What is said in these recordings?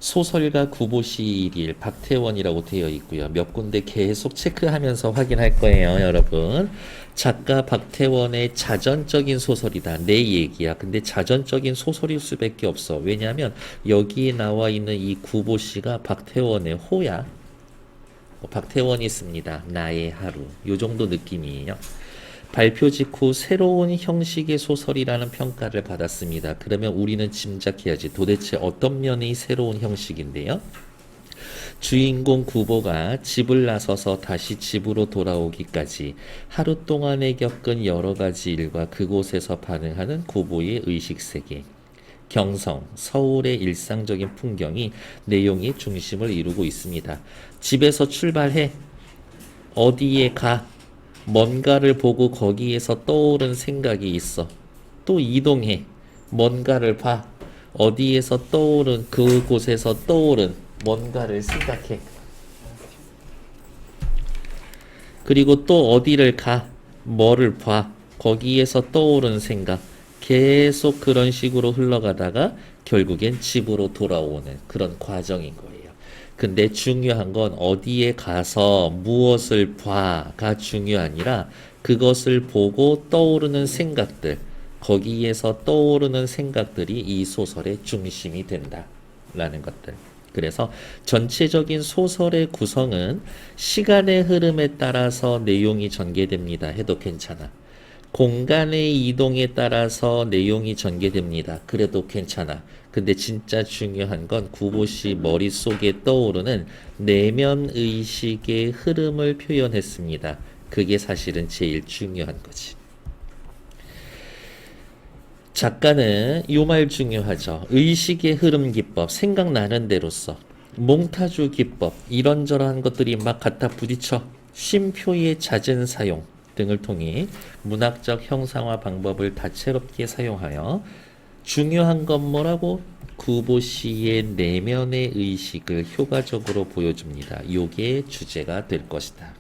소설가 구보시일 박태원이라고 되어 있고요. 몇 군데 계속 체크하면서 확인할 거예요, 여러분. 작가 박태원의 자전적인 소설이다. 내 얘기야. 근데 자전적인 소설일 수밖에 없어. 왜냐하면 여기에 나와 있는 이 구보시가 박태원의 호야. 박태원이 씁니다. 나의 하루. 요 정도 느낌이에요. 발표 직후 새로운 형식의 소설이라는 평가를 받았습니다. 그러면 우리는 짐작해야지. 도대체 어떤 면이 새로운 형식인데요? 주인공 구보가 집을 나서서 다시 집으로 돌아오기까지 하루 동안에 겪은 여러 가지 일과 그곳에서 반응하는 구보의 의식세계. 경성, 서울의 일상적인 풍경이 내용의 중심을 이루고 있습니다. 집에서 출발해. 어디에 가. 뭔가를 보고 거기에서 떠오른 생각이 있어. 또 이동해. 뭔가를 봐. 어디에서 떠오른 그곳에서 떠오른 뭔가를 생각해. 그리고 또 어디를 가. 뭐를 봐. 거기에서 떠오른 생각. 계속 그런 식으로 흘러가다가 결국엔 집으로 돌아오는 그런 과정인 거예요. 근데 중요한 건 어디에 가서 무엇을 봐가 중요하니라 그것을 보고 떠오르는 생각들, 거기에서 떠오르는 생각들이 이 소설의 중심이 된다라는 것들. 그래서 전체적인 소설의 구성은 시간의 흐름에 따라서 내용이 전개됩니다. 해도 괜찮아. 공간의 이동에 따라서 내용이 전개됩니다. 그래도 괜찮아. 근데 진짜 중요한 건 구보씨 머릿속에 떠오르는 내면 의식의 흐름을 표현했습니다. 그게 사실은 제일 중요한 거지. 작가는 이 말 중요하죠. 의식의 흐름 기법, 생각나는 대로 써. 몽타주 기법, 이런저런 것들이 막 갖다 부딪혀. 쉼표의 잦은 사용 등을 통해 문학적 형상화 방법을 다채롭게 사용하여 중요한 건 뭐라고? 구보시의 내면의 의식을 효과적으로 보여줍니다. 요게 주제가 될 것이다.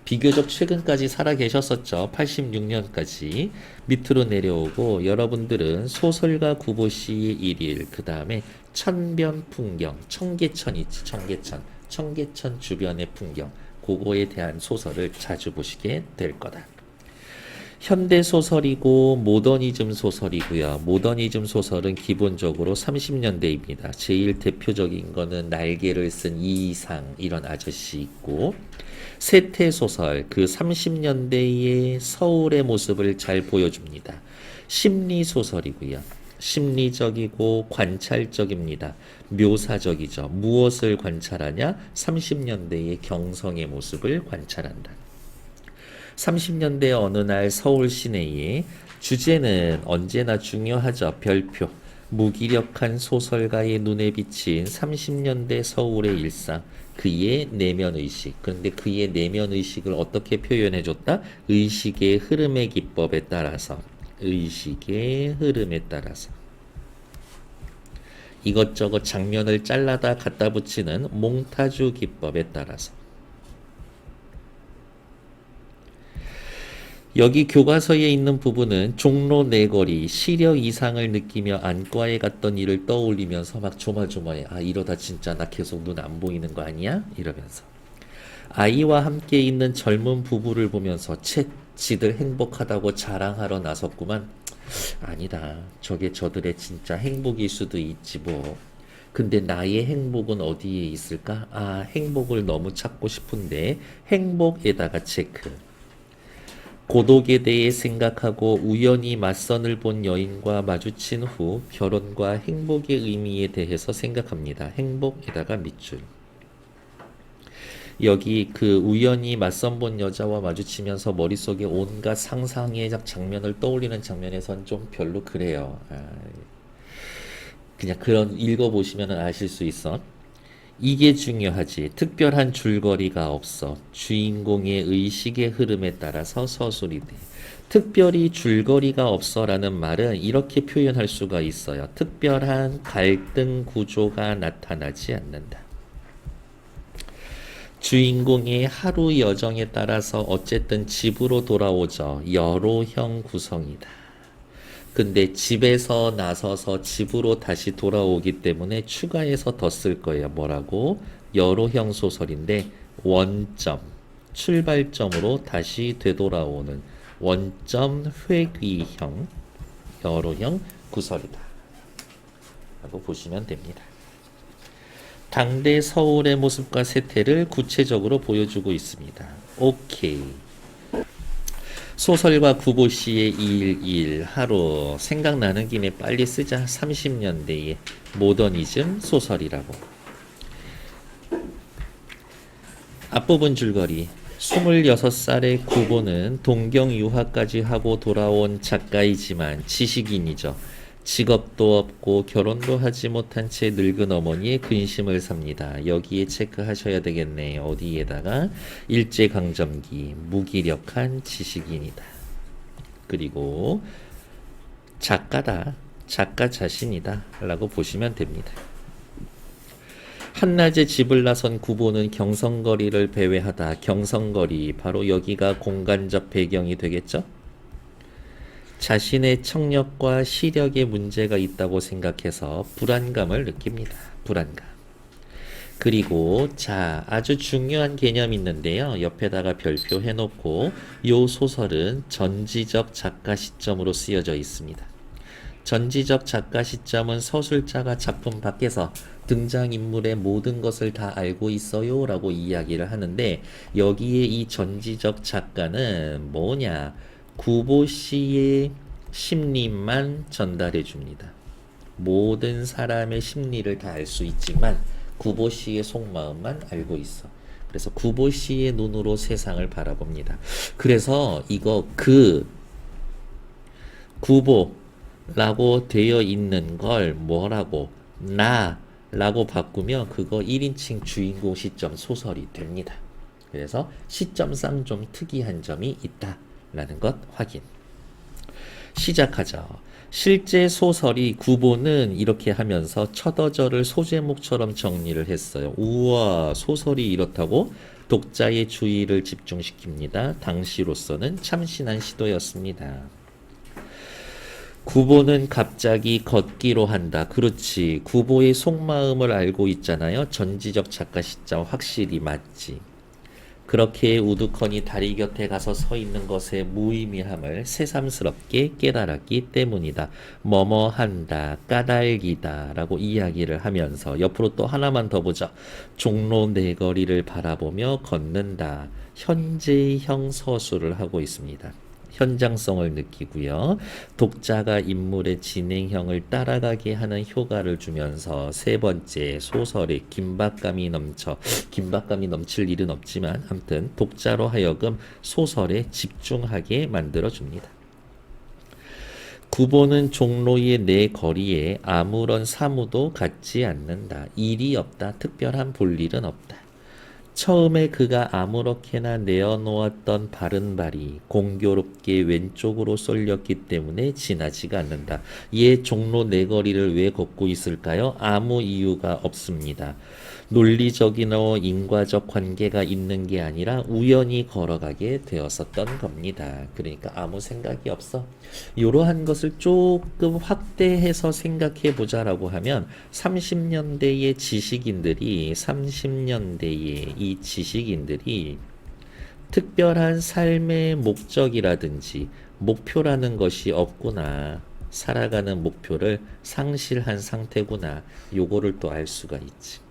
비교적 최근까지 살아 계셨었죠. 86년까지 밑으로 내려오고 여러분들은 소설가 구보시의 일일, 그 다음에 천변 풍경, 청계천 있지, 청계천. 청계천 주변의 풍경, 그거에 대한 소설을 자주 보시게 될 거다. 현대 소설이고 모더니즘 소설이고요. 모더니즘 소설은 기본적으로 30년대입니다. 제일 대표적인 거는 날개를 쓴 이이상 이런 아저씨 있고, 세태 소설 그 30년대의 서울의 모습을 잘 보여줍니다. 심리 소설이고요. 심리적이고 관찰적입니다. 묘사적이죠. 무엇을 관찰하냐? 30년대의 경성의 모습을 관찰한다. 30년대 어느 날 서울 시내에 주제는 언제나 중요하죠. 별표. 무기력한 소설가의 눈에 비친 30년대 서울의 일상. 그의 내면의식. 그런데 그의 내면의식을 어떻게 표현해줬다? 의식의 흐름의 기법에 따라서. 의식의 흐름에 따라서. 이것저것 장면을 잘라다 갖다 붙이는 몽타주 기법에 따라서. 여기 교과서에 있는 부분은 종로 네거리 시력 이상을 느끼며 안과에 갔던 일을 떠올리면서 막 조마조마해. 아, 이러다 진짜 나 계속 눈 안 보이는 거 아니야? 이러면서. 아이와 함께 있는 젊은 부부를 보면서 채 지들 행복하다고 자랑하러 나섰구만. 아니다. 저게 저들의 진짜 행복일 수도 있지 뭐. 근데 나의 행복은 어디에 있을까? 아, 행복을 너무 찾고 싶은데 행복에다가 체크. 고독에 대해 생각하고 우연히 맞선을 본 여인과 마주친 후 결혼과 행복의 의미에 대해서 생각합니다. 행복에다가 밑줄. 여기 그 우연히 맞선 본 여자와 마주치면서 머릿속에 온갖 상상의 장면을 떠올리는 장면에선 좀 별로 그래요. 그냥 그런 읽어보시면 아실 수 있어. 이게 중요하지. 특별한 줄거리가 없어. 주인공의 의식의 흐름에 따라서 서술이 돼. 특별히 줄거리가 없어라는 말은 이렇게 표현할 수가 있어요. 특별한 갈등 구조가 나타나지 않는다. 주인공의 하루 여정에 따라서 어쨌든 집으로 돌아오죠. 여로형 구성이다. 근데 집에서 나서서 집으로 다시 돌아오기 때문에 추가해서 더 쓸 거예요. 뭐라고? 여로형 소설인데 원점, 출발점으로 다시 되돌아오는 원점 회귀형 여로형 구설이다 라고 보시면 됩니다. 당대 서울의 모습과 세태를 구체적으로 보여주고 있습니다. 오케이. 소설가 구보씨의 211 하루 생각나는 김에 빨리 쓰자. 30년대의 모더니즘 소설이라고. 앞부분 줄거리. 26살의 구보는 동경 유학까지 하고 돌아온 작가이지만 지식인이죠. 직업도 없고 결혼도 하지 못한 채 늙은 어머니의 근심을 삽니다. 여기에 체크하셔야 되겠네. 어디에다가 일제강점기 무기력한 지식인이다. 그리고 작가다. 작가 자신이다 라고 보시면 됩니다. 한낮에 집을 나선 구보는 경성거리를 배회하다. 경성거리 바로 여기가 공간적 배경이 되겠죠. 자신의 청력과 시력에 문제가 있다고 생각해서 불안감을 느낍니다. 불안감. 그리고 자, 아주 중요한 개념이 있는데요. 옆에다가 별표 해놓고 요 소설은 전지적 작가 시점으로 쓰여져 있습니다. 전지적 작가 시점은 서술자가 작품 밖에서 등장인물의 모든 것을 다 알고 있어요 라고 이야기를 하는데 여기에 이 전지적 작가는 뭐냐? 구보 씨의 심리만 전달해 줍니다. 모든 사람의 심리를 다 알 수 있지만 구보 씨의 속마음만 알고 있어. 그래서 구보 씨의 눈으로 세상을 바라봅니다. 그래서 이거 구보라고 되어 있는 걸 뭐라고 나라고 바꾸면 그거 1인칭 주인공 시점 소설이 됩니다. 그래서 시점상 좀 특이한 점이 있다 라는 것 확인. 시작하죠. 실제 소설이 구보는 이렇게 하면서 첫어절을 소제목처럼 정리를 했어요. 우와, 소설이 이렇다고 독자의 주의를 집중시킵니다. 당시로서는 참신한 시도였습니다. 구보는 갑자기 걷기로 한다. 그렇지. 구보의 속마음을 알고 있잖아요. 전지적 작가 시점 확실히 맞지. 그렇게 우두커니 다리 곁에 가서 서 있는 것의 무의미함을 새삼스럽게 깨달았기 때문이다. 뭐뭐 한다, 까닭이다 라고 이야기를 하면서 옆으로 또 하나만 더 보자. 종로 내거리를 바라보며 걷는다. 현재형 서술을 하고 있습니다. 현장성을 느끼고요. 독자가 인물의 진행형을 따라가게 하는 효과를 주면서 세 번째 소설에 긴박감이 넘칠 일은 없지만 아무튼 독자로 하여금 소설에 집중하게 만들어줍니다. 구보는 종로의 내 거리에 아무런 사무도 갖지 않는다. 일이 없다. 특별한 볼일은 없다. 처음에 그가 아무렇게나 내어놓았던 바른 발이 공교롭게 왼쪽으로 쏠렸기 때문에 지나지가 않는다. 얘 종로 내거리를 왜 걷고 있을까요? 아무 이유가 없습니다. 논리적이나 인과적 관계가 있는 게 아니라 우연히 걸어가게 되었었던 겁니다. 그러니까 아무 생각이 없어. 이러한 것을 조금 확대해서 생각해 보자라고 하면 30년대의 이 지식인들이 특별한 삶의 목적이라든지 목표라는 것이 없구나. 살아가는 목표를 상실한 상태구나. 요거를 또 알 수가 있지.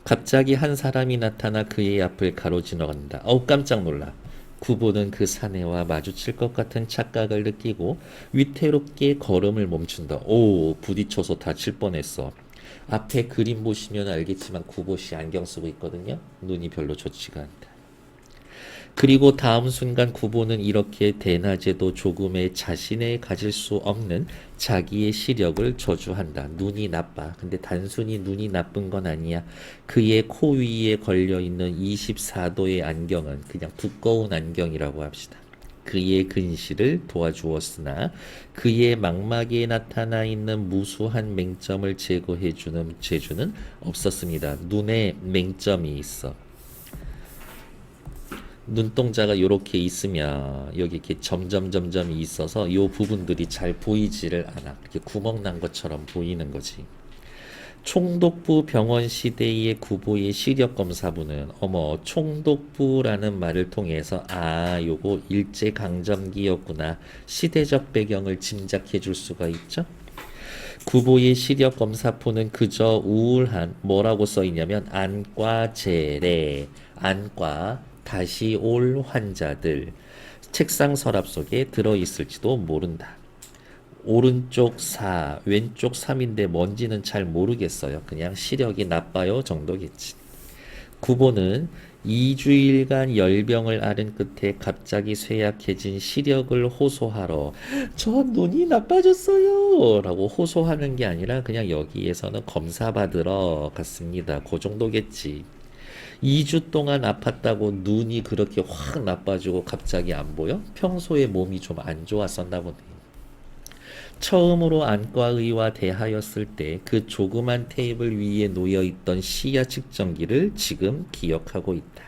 갑자기 한 사람이 나타나 그의 앞을 가로지나간다. 깜짝 놀라. 구보는 그 사내와 마주칠 것 같은 착각을 느끼고 위태롭게 걸음을 멈춘다. 부딪혀서 다칠 뻔했어. 앞에 그림 보시면 알겠지만 구보씨 안경 쓰고 있거든요. 눈이 별로 좋지가 않다. 그리고 다음 순간 구보는 이렇게 대낮에도 조금의 자신의 가질 수 없는 자기의 시력을 저주한다. 눈이 나빠. 근데 단순히 눈이 나쁜 건 아니야. 그의 코 위에 걸려있는 24도의 안경은 그냥 두꺼운 안경이라고 합시다. 그의 근시를 도와주었으나 그의 망막에 나타나 있는 무수한 맹점을 제거해주는 재주는 없었습니다. 눈에 맹점이 있어. 눈동자가 요렇게 있으면 여기 이렇게 점점점점이 있어서 요 부분들이 잘 보이지를 않아. 이렇게 구멍 난 것처럼 보이는 거지. 총독부 병원 시대의 구보의 시력검사부는 어머 총독부라는 말을 통해서 아 요거 일제강점기였구나 시대적 배경을 짐작해 줄 수가 있죠. 구보의 시력검사포는 그저 우울한 뭐라고 써있냐면 안과 재래 안과 다시 올 환자들 책상 서랍 속에 들어있을지도 모른다. 오른쪽 4, 왼쪽 3인데 뭔지는 잘 모르겠어요. 그냥 시력이 나빠요 정도겠지. 구보는 2주일간 열병을 앓은 끝에 갑자기 쇠약해진 시력을 호소하러 저 눈이 나빠졌어요 라고 호소하는 게 아니라 그냥 여기에서는 검사받으러 갔습니다. 그 정도겠지. 2주 동안 아팠다고 눈이 그렇게 확 나빠지고 갑자기 안 보여? 평소에 몸이 좀 안 좋았었나 보네. 처음으로 안과의와 대하였을 때 그 조그만 테이블 위에 놓여있던 시야 측정기를 지금 기억하고 있다.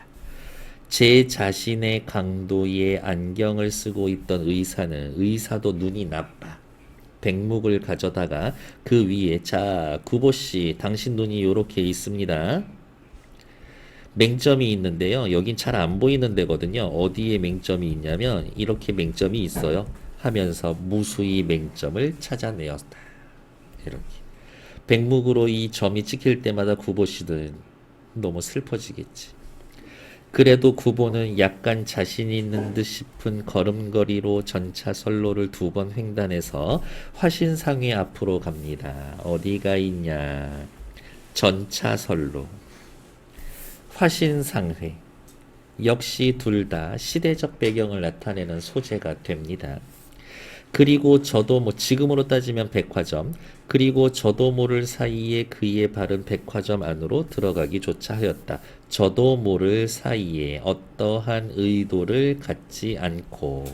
제 자신의 강도의 안경을 쓰고 있던 의사는 의사도 눈이 나빠. 백묵을 가져다가 그 위에 자 구보씨 당신 눈이 요렇게 있습니다. 맹점이 있는데요. 여긴 잘 안 보이는 데거든요. 어디에 맹점이 있냐면 이렇게 맹점이 있어요. 하면서 무수히 맹점을 찾아내었다. 이렇게. 백묵으로 이 점이 찍힐 때마다 구보씨는 너무 슬퍼지겠지. 그래도 구보는 약간 자신 있는 듯 싶은 걸음걸이로 전차 선로를 2번 횡단해서 화신상회 앞으로 갑니다. 어디가 있냐? 전차 선로. 화신상회. 역시 둘 다 시대적 배경을 나타내는 소재가 됩니다. 그리고 저도 지금으로 따지면 백화점, 그리고 저도 모를 사이에 그의 발은 백화점 안으로 들어가기조차 하였다. 저도 모를 사이에 어떠한 의도를 갖지 않고.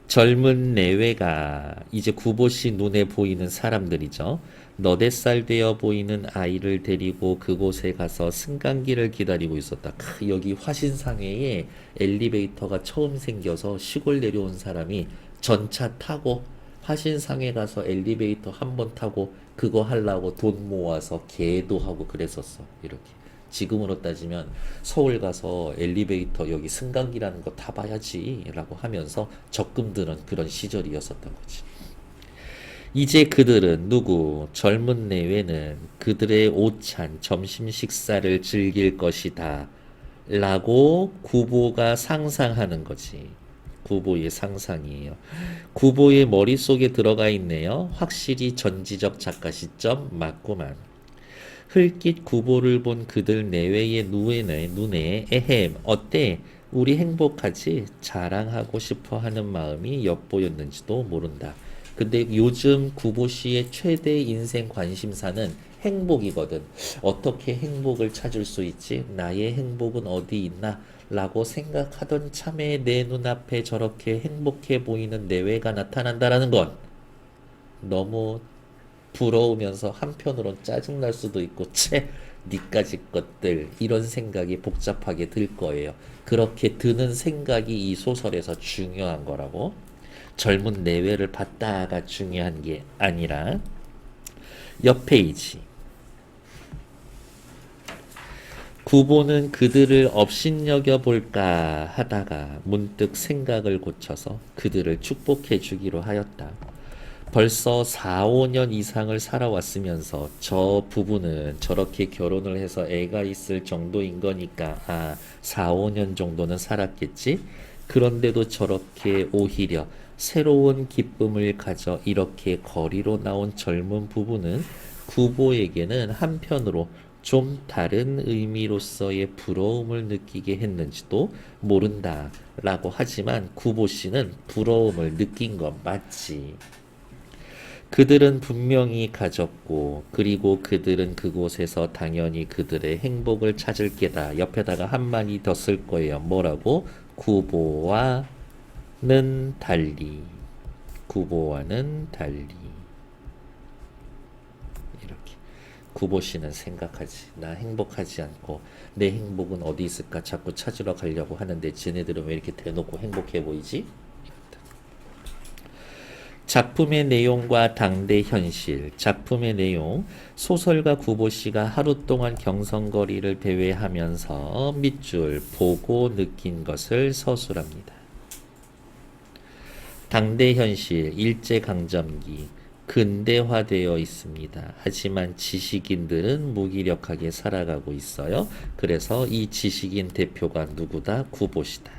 젊은 내외가 이제 구보씨 눈에 보이는 사람들이죠. 너댓살 되어 보이는 아이를 데리고 그곳에 가서 승강기를 기다리고 있었다. 여기 화신상회에 엘리베이터가 처음 생겨서 시골 내려온 사람이 전차 타고 화신상회 가서 엘리베이터 한 번 타고 그거 하려고 돈 모아서 개도 하고 그랬었어. 이렇게. 지금으로 따지면 서울 가서 엘리베이터 여기 승강기라는 거 타봐야지 라고 하면서 적금 드는 그런 시절이었었던 거지. 이제 그들은 누구 젊은 내외는 그들의 오찬 점심 식사를 즐길 것이다 라고 구보가 상상하는 거지. 구보의 상상이에요. 구보의 머릿속에 들어가 있네요. 확실히 전지적 작가 시점 맞구만. 흘낏 구보를 본 그들 내외의 눈에 에헴 어때? 우리 행복하지? 자랑하고 싶어 하는 마음이 엿보였는지도 모른다. 근데 요즘 구보 씨의 최대 인생 관심사는 행복이거든. 어떻게 행복을 찾을 수 있지? 나의 행복은 어디 있나? 라고 생각하던 참에 내 눈앞에 저렇게 행복해 보이는 내외가 나타난다라는 건 너무 부러우면서 한편으론 짜증날 수도 있고 채 니까지 것들 이런 생각이 복잡하게 들 거예요. 그렇게 드는 생각이 이 소설에서 중요한 거라고. 젊은 내외를 봤다가 중요한 게 아니라. 옆 페이지. 구보는 그들을 업신여겨 볼까 하다가 문득 생각을 고쳐서 그들을 축복해 주기로 하였다. 벌써 4, 5년 이상을 살아왔으면서 저 부부는 저렇게 결혼을 해서 애가 있을 정도인 거니까 4, 5년 정도는 살았겠지? 그런데도 저렇게 오히려 새로운 기쁨을 가져 이렇게 거리로 나온 젊은 부부는 구보에게는 한편으로 좀 다른 의미로서의 부러움을 느끼게 했는지도 모른다 라고 하지만 구보 씨는 부러움을 느낀 건 맞지. 그들은 분명히 가졌고 그리고 그들은 그곳에서 당연히 그들의 행복을 찾을 게다. 옆에다가 한마디 더 쓸 거예요. 뭐라고? 구보와는 달리. 구보와는 달리. 이렇게. 구보 씨는 생각하지. 나 행복하지 않고 내 행복은 어디 있을까 자꾸 찾으러 가려고 하는데 쟤네들은 왜 이렇게 대놓고 행복해 보이지? 작품의 내용과 당대 현실. 작품의 내용. 소설가 구보 씨가 하루 동안 경성거리를 배회하면서 밑줄 보고 느낀 것을 서술합니다. 당대 현실, 일제강점기, 근대화되어 있습니다. 하지만 지식인들은 무기력하게 살아가고 있어요. 그래서 이 지식인 대표가 누구다? 구보시다.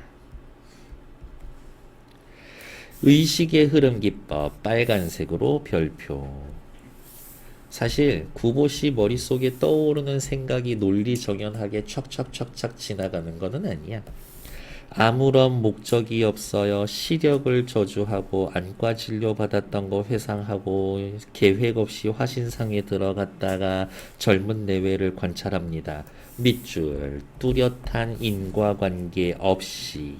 의식의 흐름 기법, 빨간색으로 별표. 사실 구보시 머릿속에 떠오르는 생각이 논리정연하게 촥촥촥촥 지나가는 것은 아니야. 아무런 목적이 없어요. 시력을 저주하고 안과 진료 받았던 거 회상하고 계획 없이 화신상에 들어갔다가 젊은 내외를 관찰합니다. 밑줄 뚜렷한 인과관계 없이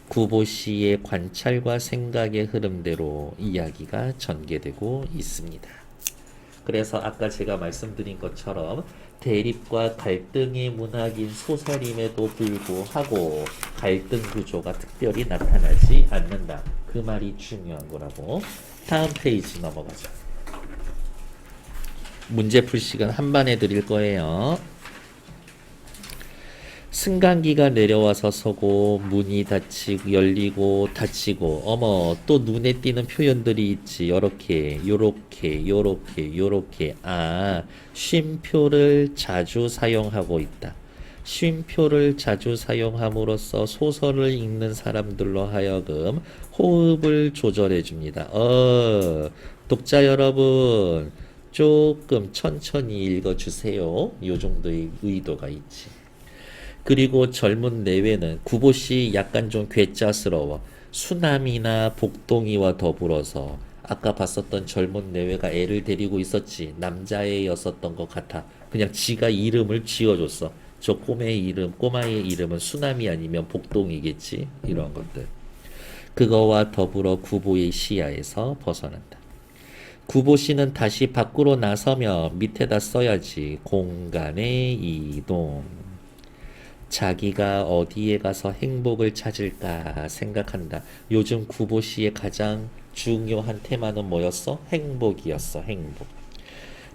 구보 씨의 관찰과 생각의 흐름대로 이야기가 전개되고 있습니다. 그래서 아까 제가 말씀드린 것처럼 대립과 갈등의 문학인 소설임에도 불구하고 갈등 구조가 특별히 나타나지 않는다. 그 말이 중요한 거라고. 다음 페이지 넘어가죠. 문제 풀 시간 한 반에 드릴 거예요. 승강기가 내려와서 서고 문이 닫히고 열리고 닫히고 어머 또 눈에 띄는 표현들이 있지. 요렇게 요렇게 요렇게 요렇게. 아, 쉼표를 자주 사용하고 있다. 쉼표를 자주 사용함으로써 소설을 읽는 사람들로 하여금 호흡을 조절해 줍니다. 독자 여러분 조금 천천히 읽어주세요. 요 정도의 의도가 있지. 그리고 젊은 내외는 구보씨 약간 좀 괴짜스러워. 수남이나 복동이와 더불어서 아까 봤었던 젊은 내외가 애를 데리고 있었지. 남자애였었던 것 같아. 그냥 지가 이름을 지어줬어. 저 꼬마의 이름은 수남이 아니면 복동이겠지. 이런 것들. 그거와 더불어 구보의 시야에서 벗어난다. 구보씨는 다시 밖으로 나서며 밑에다 써야지. 공간의 이동. 자기가 어디에 가서 행복을 찾을까 생각한다. 요즘 구보 씨의 가장 중요한 테마는 뭐였어? 행복이었어. 행복.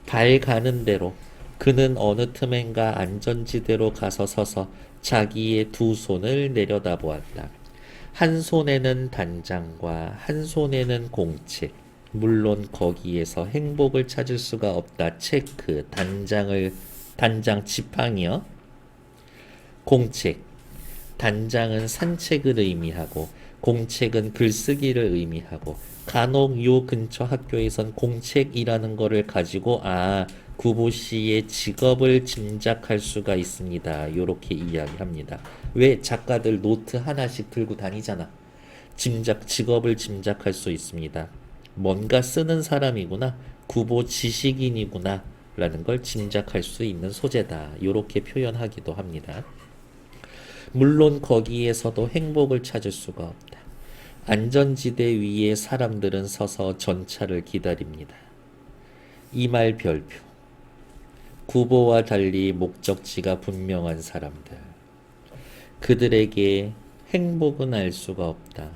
발 가는 대로 그는 어느 틈엔가 안전지대로 가서 서서 자기의 두 손을 내려다보았다. 한 손에는 단장과 한 손에는 공책. 물론 거기에서 행복을 찾을 수가 없다. 체크. 단장 지팡이요. 공책. 단장은 산책을 의미하고 공책은 글쓰기를 의미하고 간혹 요 근처 학교에선 공책이라는 거를 가지고 구보 씨의 직업을 짐작할 수가 있습니다. 요렇게 이야기합니다. 왜 작가들 노트 하나씩 들고 다니잖아. 직업을 짐작할 수 있습니다. 뭔가 쓰는 사람이구나. 구보 지식인이구나. 라는 걸 짐작할 수 있는 소재다. 요렇게 표현하기도 합니다. 물론 거기에서도 행복을 찾을 수가 없다. 안전지대 위에 사람들은 서서 전차를 기다립니다. 이 말 별표. 구보와 달리 목적지가 분명한 사람들. 그들에게 행복은 알 수가 없다.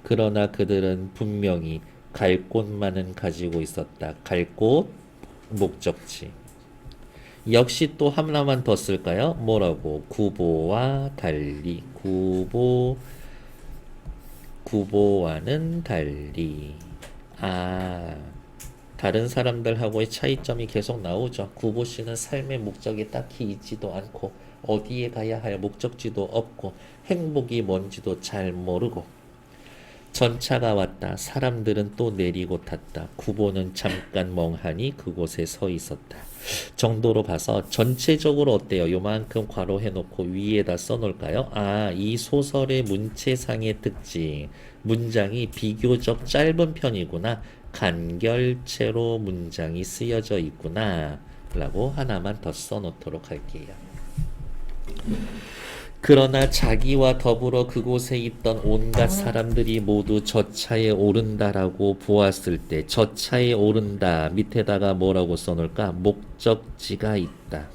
그러나 그들은 분명히 갈 곳만은 가지고 있었다. 갈 곳, 목적지. 역시 또 하나만 더 쓸까요? 뭐라고? 구보와 달리. 구보와는 달리. 다른 사람들하고의 차이점이 계속 나오죠. 구보 씨는 삶의 목적이 딱히 있지도 않고 어디에 가야 할 목적지도 없고 행복이 뭔지도 잘 모르고 전차가 왔다. 사람들은 또 내리고 탔다. 구보는 잠깐 멍하니 그곳에 서 있었다. 정도로 봐서 전체적으로 어때요? 요만큼 괄호해놓고 위에다 써놓을까요? 이 소설의 문체상의 특징. 문장이 비교적 짧은 편이구나. 간결체로 문장이 쓰여져 있구나. 라고 하나만 더 써놓도록 할게요. 그러나 자기와 더불어 그곳에 있던 온갖 사람들이 모두 저 차에 오른다라고 보았을 때, 저 차에 오른다 밑에다가 뭐라고 써놓을까? 목적지가 있다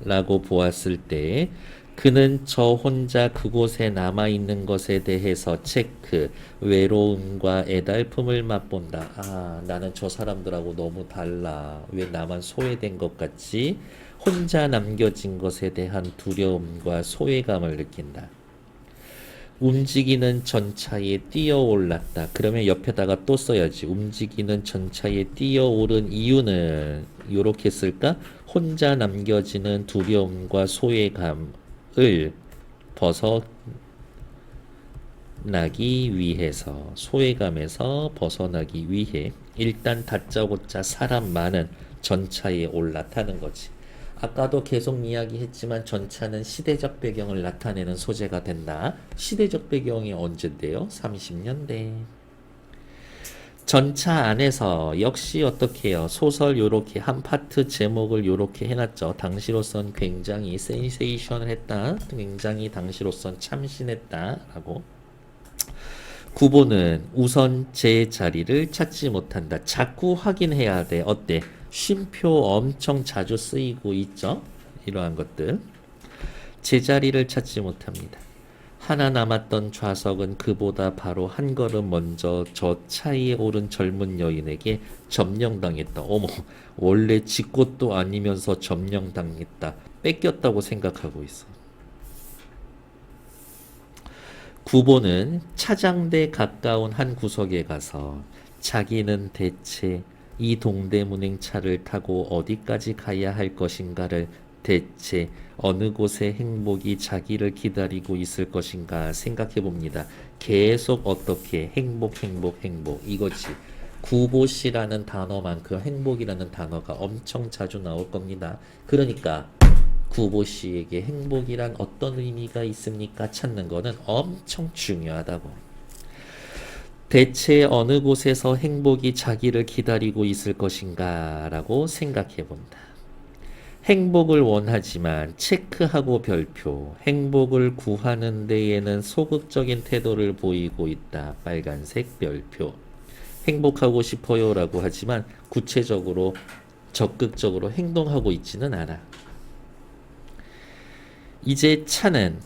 라고 보았을 때, 그는 저 혼자 그곳에 남아있는 것에 대해서 체크, 외로움과 애달픔을 맛본다. 아, 나는 저 사람들하고 너무 달라. 왜 나만 소외된 것 같지? 혼자 남겨진 것에 대한 두려움과 소외감을 느낀다. 움직이는 전차에 뛰어올랐다. 그러면 옆에다가 또 써야지. 움직이는 전차에 뛰어오른 이유는 요렇게 쓸까? 혼자 남겨지는 두려움과 소외감을 벗어나기 위해서, 소외감에서 벗어나기 위해 일단 다짜고짜 사람 많은 전차에 올라타는 거지. 아까도 계속 이야기했지만 전차는 시대적 배경을 나타내는 소재가 된다. 시대적 배경이 언제인데요? 30년대. 전차 안에서 역시 어떻게 해요? 소설 요렇게 한 파트 제목을 요렇게 해놨죠. 당시로선 굉장히 센세이션했다. 굉장히 당시로선 참신했다. 라고. 구보는 우선 제 자리를 찾지 못한다. 자꾸 확인해야 돼. 어때? 쉼표 엄청 자주 쓰이고 있죠? 이러한 것들. 제자리를 찾지 못합니다. 하나 남았던 좌석은 그보다 바로 한 걸음 먼저 저 차에 오른 젊은 여인에게 점령당했다. 어머, 원래 지 것도 아니면서 점령당했다. 뺏겼다고 생각하고 있어. 구보는 차장대 가까운 한 구석에 가서 자기는 대체 이 동대문행 차를 타고 어디까지 가야 할 것인가를, 대체 어느 곳에 행복이 자기를 기다리고 있을 것인가 생각해 봅니다. 계속 어떻게 행복 이거지. 구보시라는 단어만큼 행복이라는 단어가 엄청 자주 나올 겁니다. 그러니까 구보씨에게 행복이란 어떤 의미가 있습니까? 찾는 거는 엄청 중요하다고. 대체 어느 곳에서 행복이 자기를 기다리고 있을 것인가 라고 생각해 본다. 행복을 원하지만 체크하고 별표, 행복을 구하는 데에는 소극적인 태도를 보이고 있다. 빨간색 별표. 행복하고 싶어요 라고 하지만 구체적으로 적극적으로 행동하고 있지는 않아. 이제 차는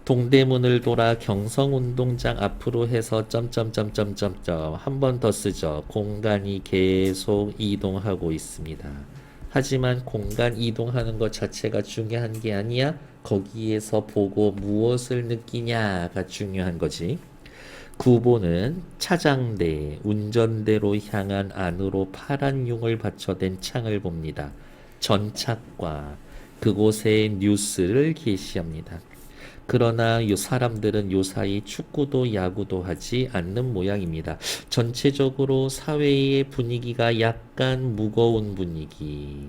동대문을 돌아 경성운동장 앞으로 해서 점점점점점점 한 번 더 쓰죠. 공간이 계속 이동하고 있습니다. 하지만 공간 이동하는 것 자체가 중요한 게 아니야. 거기에서 보고 무엇을 느끼냐가 중요한 거지. 구보는 차장대, 운전대로 향한 안으로 파란 융을 받쳐댄 창을 봅니다. 전착과 그곳에 뉴스를 게시합니다. 그러나 이 사람들은 요사이 축구도 야구도 하지 않는 모양입니다. 전체적으로 사회의 분위기가 약간 무거운 분위기.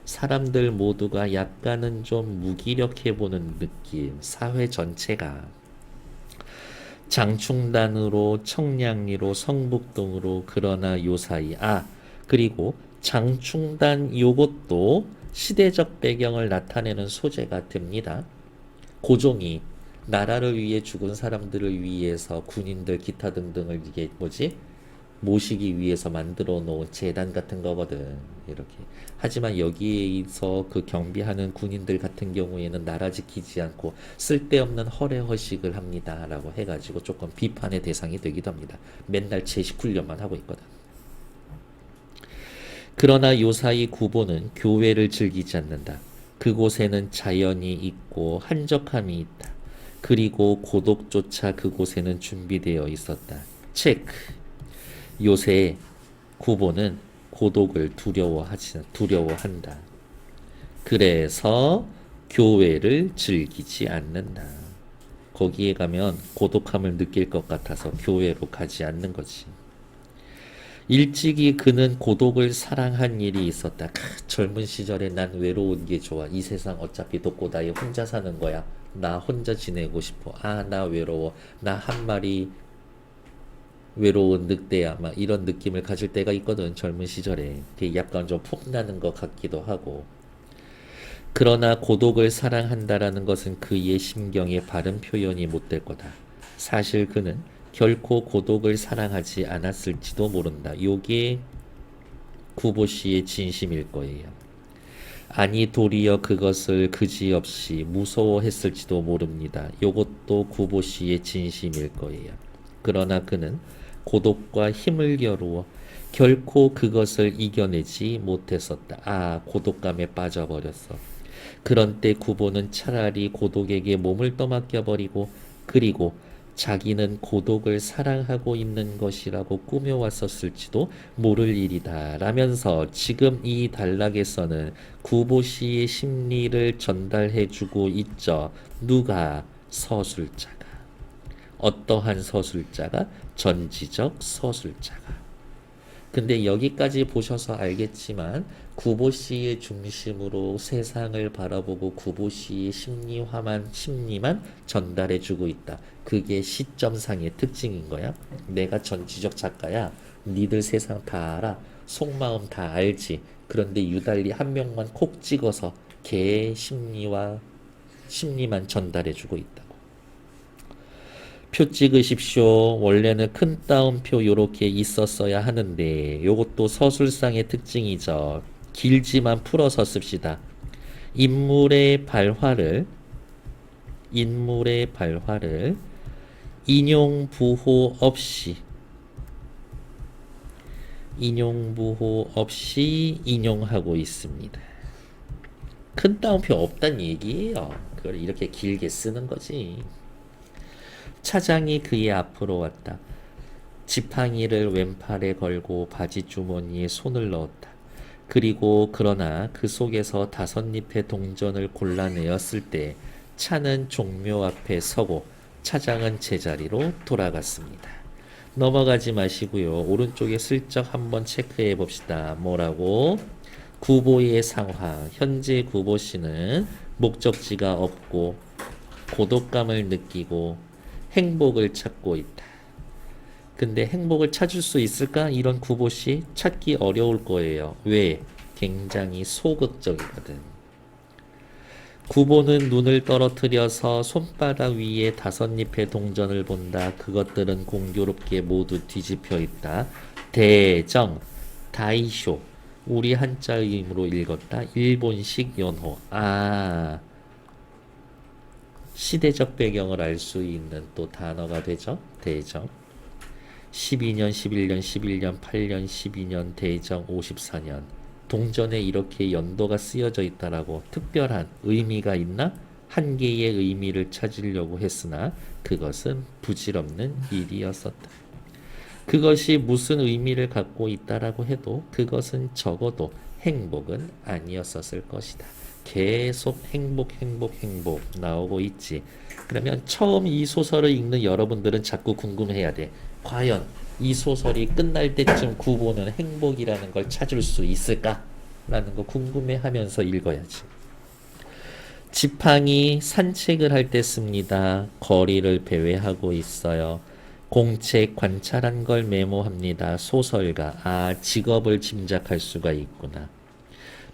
사람들 모두가 약간은 좀 무기력해 보는 느낌. 사회 전체가. 장충단으로, 청량리로, 성북동으로, 그러나 요사이. 그리고 장충단 요것도 시대적 배경을 나타내는 소재가 됩니다. 고종이 나라를 위해 죽은 사람들을 위해서 군인들 기타 등등을 이게 모시기 위해서 만들어 놓은 재단 같은 거거든. 이렇게. 하지만 여기에서 그 경비하는 군인들 같은 경우에는 나라 지키지 않고 쓸데없는 허례허식을 합니다. 라고 해가지고 조금 비판의 대상이 되기도 합니다. 맨날 제식 훈련만 하고 있거든. 그러나 요사이 구보는 교회를 즐기지 않는다. 그곳에는 자연이 있고 한적함이 있다. 그리고 고독조차 그곳에는 준비되어 있었다. 체크. 요새 구보는 고독을 두려워한다. 그래서 교회를 즐기지 않는다. 거기에 가면 고독함을 느낄 것 같아서 교회로 가지 않는 거지. 일찍이 그는 고독을 사랑한 일이 있었다. 젊은 시절에 난 외로운 게 좋아. 이 세상 어차피 독고다이 혼자 사는 거야. 나 혼자 지내고 싶어. 나 외로워. 나 한 마리 외로운 늑대야. 막 이런 느낌을 가질 때가 있거든. 젊은 시절에. 그게 약간 좀 폭나는 것 같기도 하고. 그러나 고독을 사랑한다라는 것은 그의 심경의 바른 표현이 못 될 거다. 사실 그는 결코 고독을 사랑하지 않았을지도 모른다. 요게 구보 씨의 진심일 거예요. 아니 도리어 그것을 그지없이 무서워했을지도 모릅니다. 요것도 구보 씨의 진심일 거예요. 그러나 그는 고독과 힘을 겨루어 결코 그것을 이겨내지 못했었다. 아, 고독감에 빠져버렸어. 그런 때 구보는 차라리 고독에게 몸을 떠맡겨버리고 그리고 자기는 고독을 사랑하고 있는 것이라고 꾸며왔었을지도 모를 일이다 라면서 지금 이 단락에서는 구보 씨의 심리를 전달해주고 있죠. 누가? 서술자가. 어떠한 서술자가? 전지적 서술자가. 근데 여기까지 보셔서 알겠지만 구보 씨의 중심으로 세상을 바라보고 구보 씨의 심리만 전달해주고 있다. 그게 시점상의 특징인 거야. 내가 전지적 작가야. 니들 세상 다 알아. 속마음 다 알지. 그런데 유달리 한 명만 콕 찍어서 걔의 심리만 전달해주고 있다. 표 찍으십시오. 원래는 큰 따옴표 요렇게 있었어야 하는데 요것도 서술상의 특징이죠. 길지만 풀어서 씁시다. 인물의 발화를 인용 부호 없이 인용하고 있습니다. 큰 따옴표 없단 얘기예요. 그걸 이렇게 길게 쓰는 거지. 차장이 그의 앞으로 왔다. 지팡이를 왼팔에 걸고 바지 주머니에 손을 넣었다. 그리고 그러나 그 속에서 5잎의 동전을 골라내었을 때 차는 종묘 앞에 서고 차장은 제자리로 돌아갔습니다. 넘어가지 마시고요. 오른쪽에 슬쩍 한번 체크해 봅시다. 뭐라고? 구보의 상황. 현재 구보 씨는 목적지가 없고 고독감을 느끼고 행복을 찾고 있다. 근데 행복을 찾을 수 있을까? 이런 구보씨 찾기 어려울 거예요. 왜? 굉장히 소극적이거든. 구보는 눈을 떨어뜨려서 손바닥 위에 5잎의 동전을 본다. 그것들은 공교롭게 모두 뒤집혀 있다. 대정, 다이쇼. 우리 한자의 힘으로 읽었다. 일본식 연호. 아, 시대적 배경을 알 수 있는 또 단어가 되죠. 대정. 12년, 11년, 8년, 12년, 대정, 54년. 동전에 이렇게 연도가 쓰여져 있다라고 특별한 의미가 있나? 한 개의 의미를 찾으려고 했으나 그것은 부질없는 일이었었다. 그것이 무슨 의미를 갖고 있다라고 해도 그것은 적어도 행복은 아니었었을 것이다. 계속 행복 나오고 있지. 그러면 처음 이 소설을 읽는 여러분들은 자꾸 궁금해야 돼. 과연 이 소설이 끝날 때쯤 구보는 행복이라는 걸 찾을 수 있을까? 라는 거 궁금해하면서 읽어야지. 지팡이 산책을 할 때 씁니다. 거리를 배회하고 있어요. 공책 관찰한 걸 메모합니다. 소설가. 아, 직업을 짐작할 수가 있구나.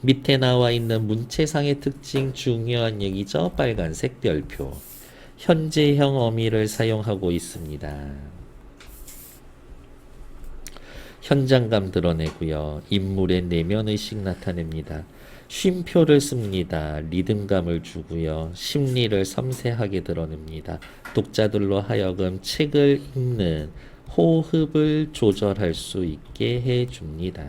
밑에 나와 있는 문체상의 특징 중요한 얘기죠. 빨간색 별표. 현재형 어미를 사용하고 있습니다. 현장감 드러내고요. 인물의 내면의식 나타냅니다. 쉼표를 씁니다. 리듬감을 주고요. 심리를 섬세하게 드러냅니다. 독자들로 하여금 책을 읽는 호흡을 조절할 수 있게 해줍니다.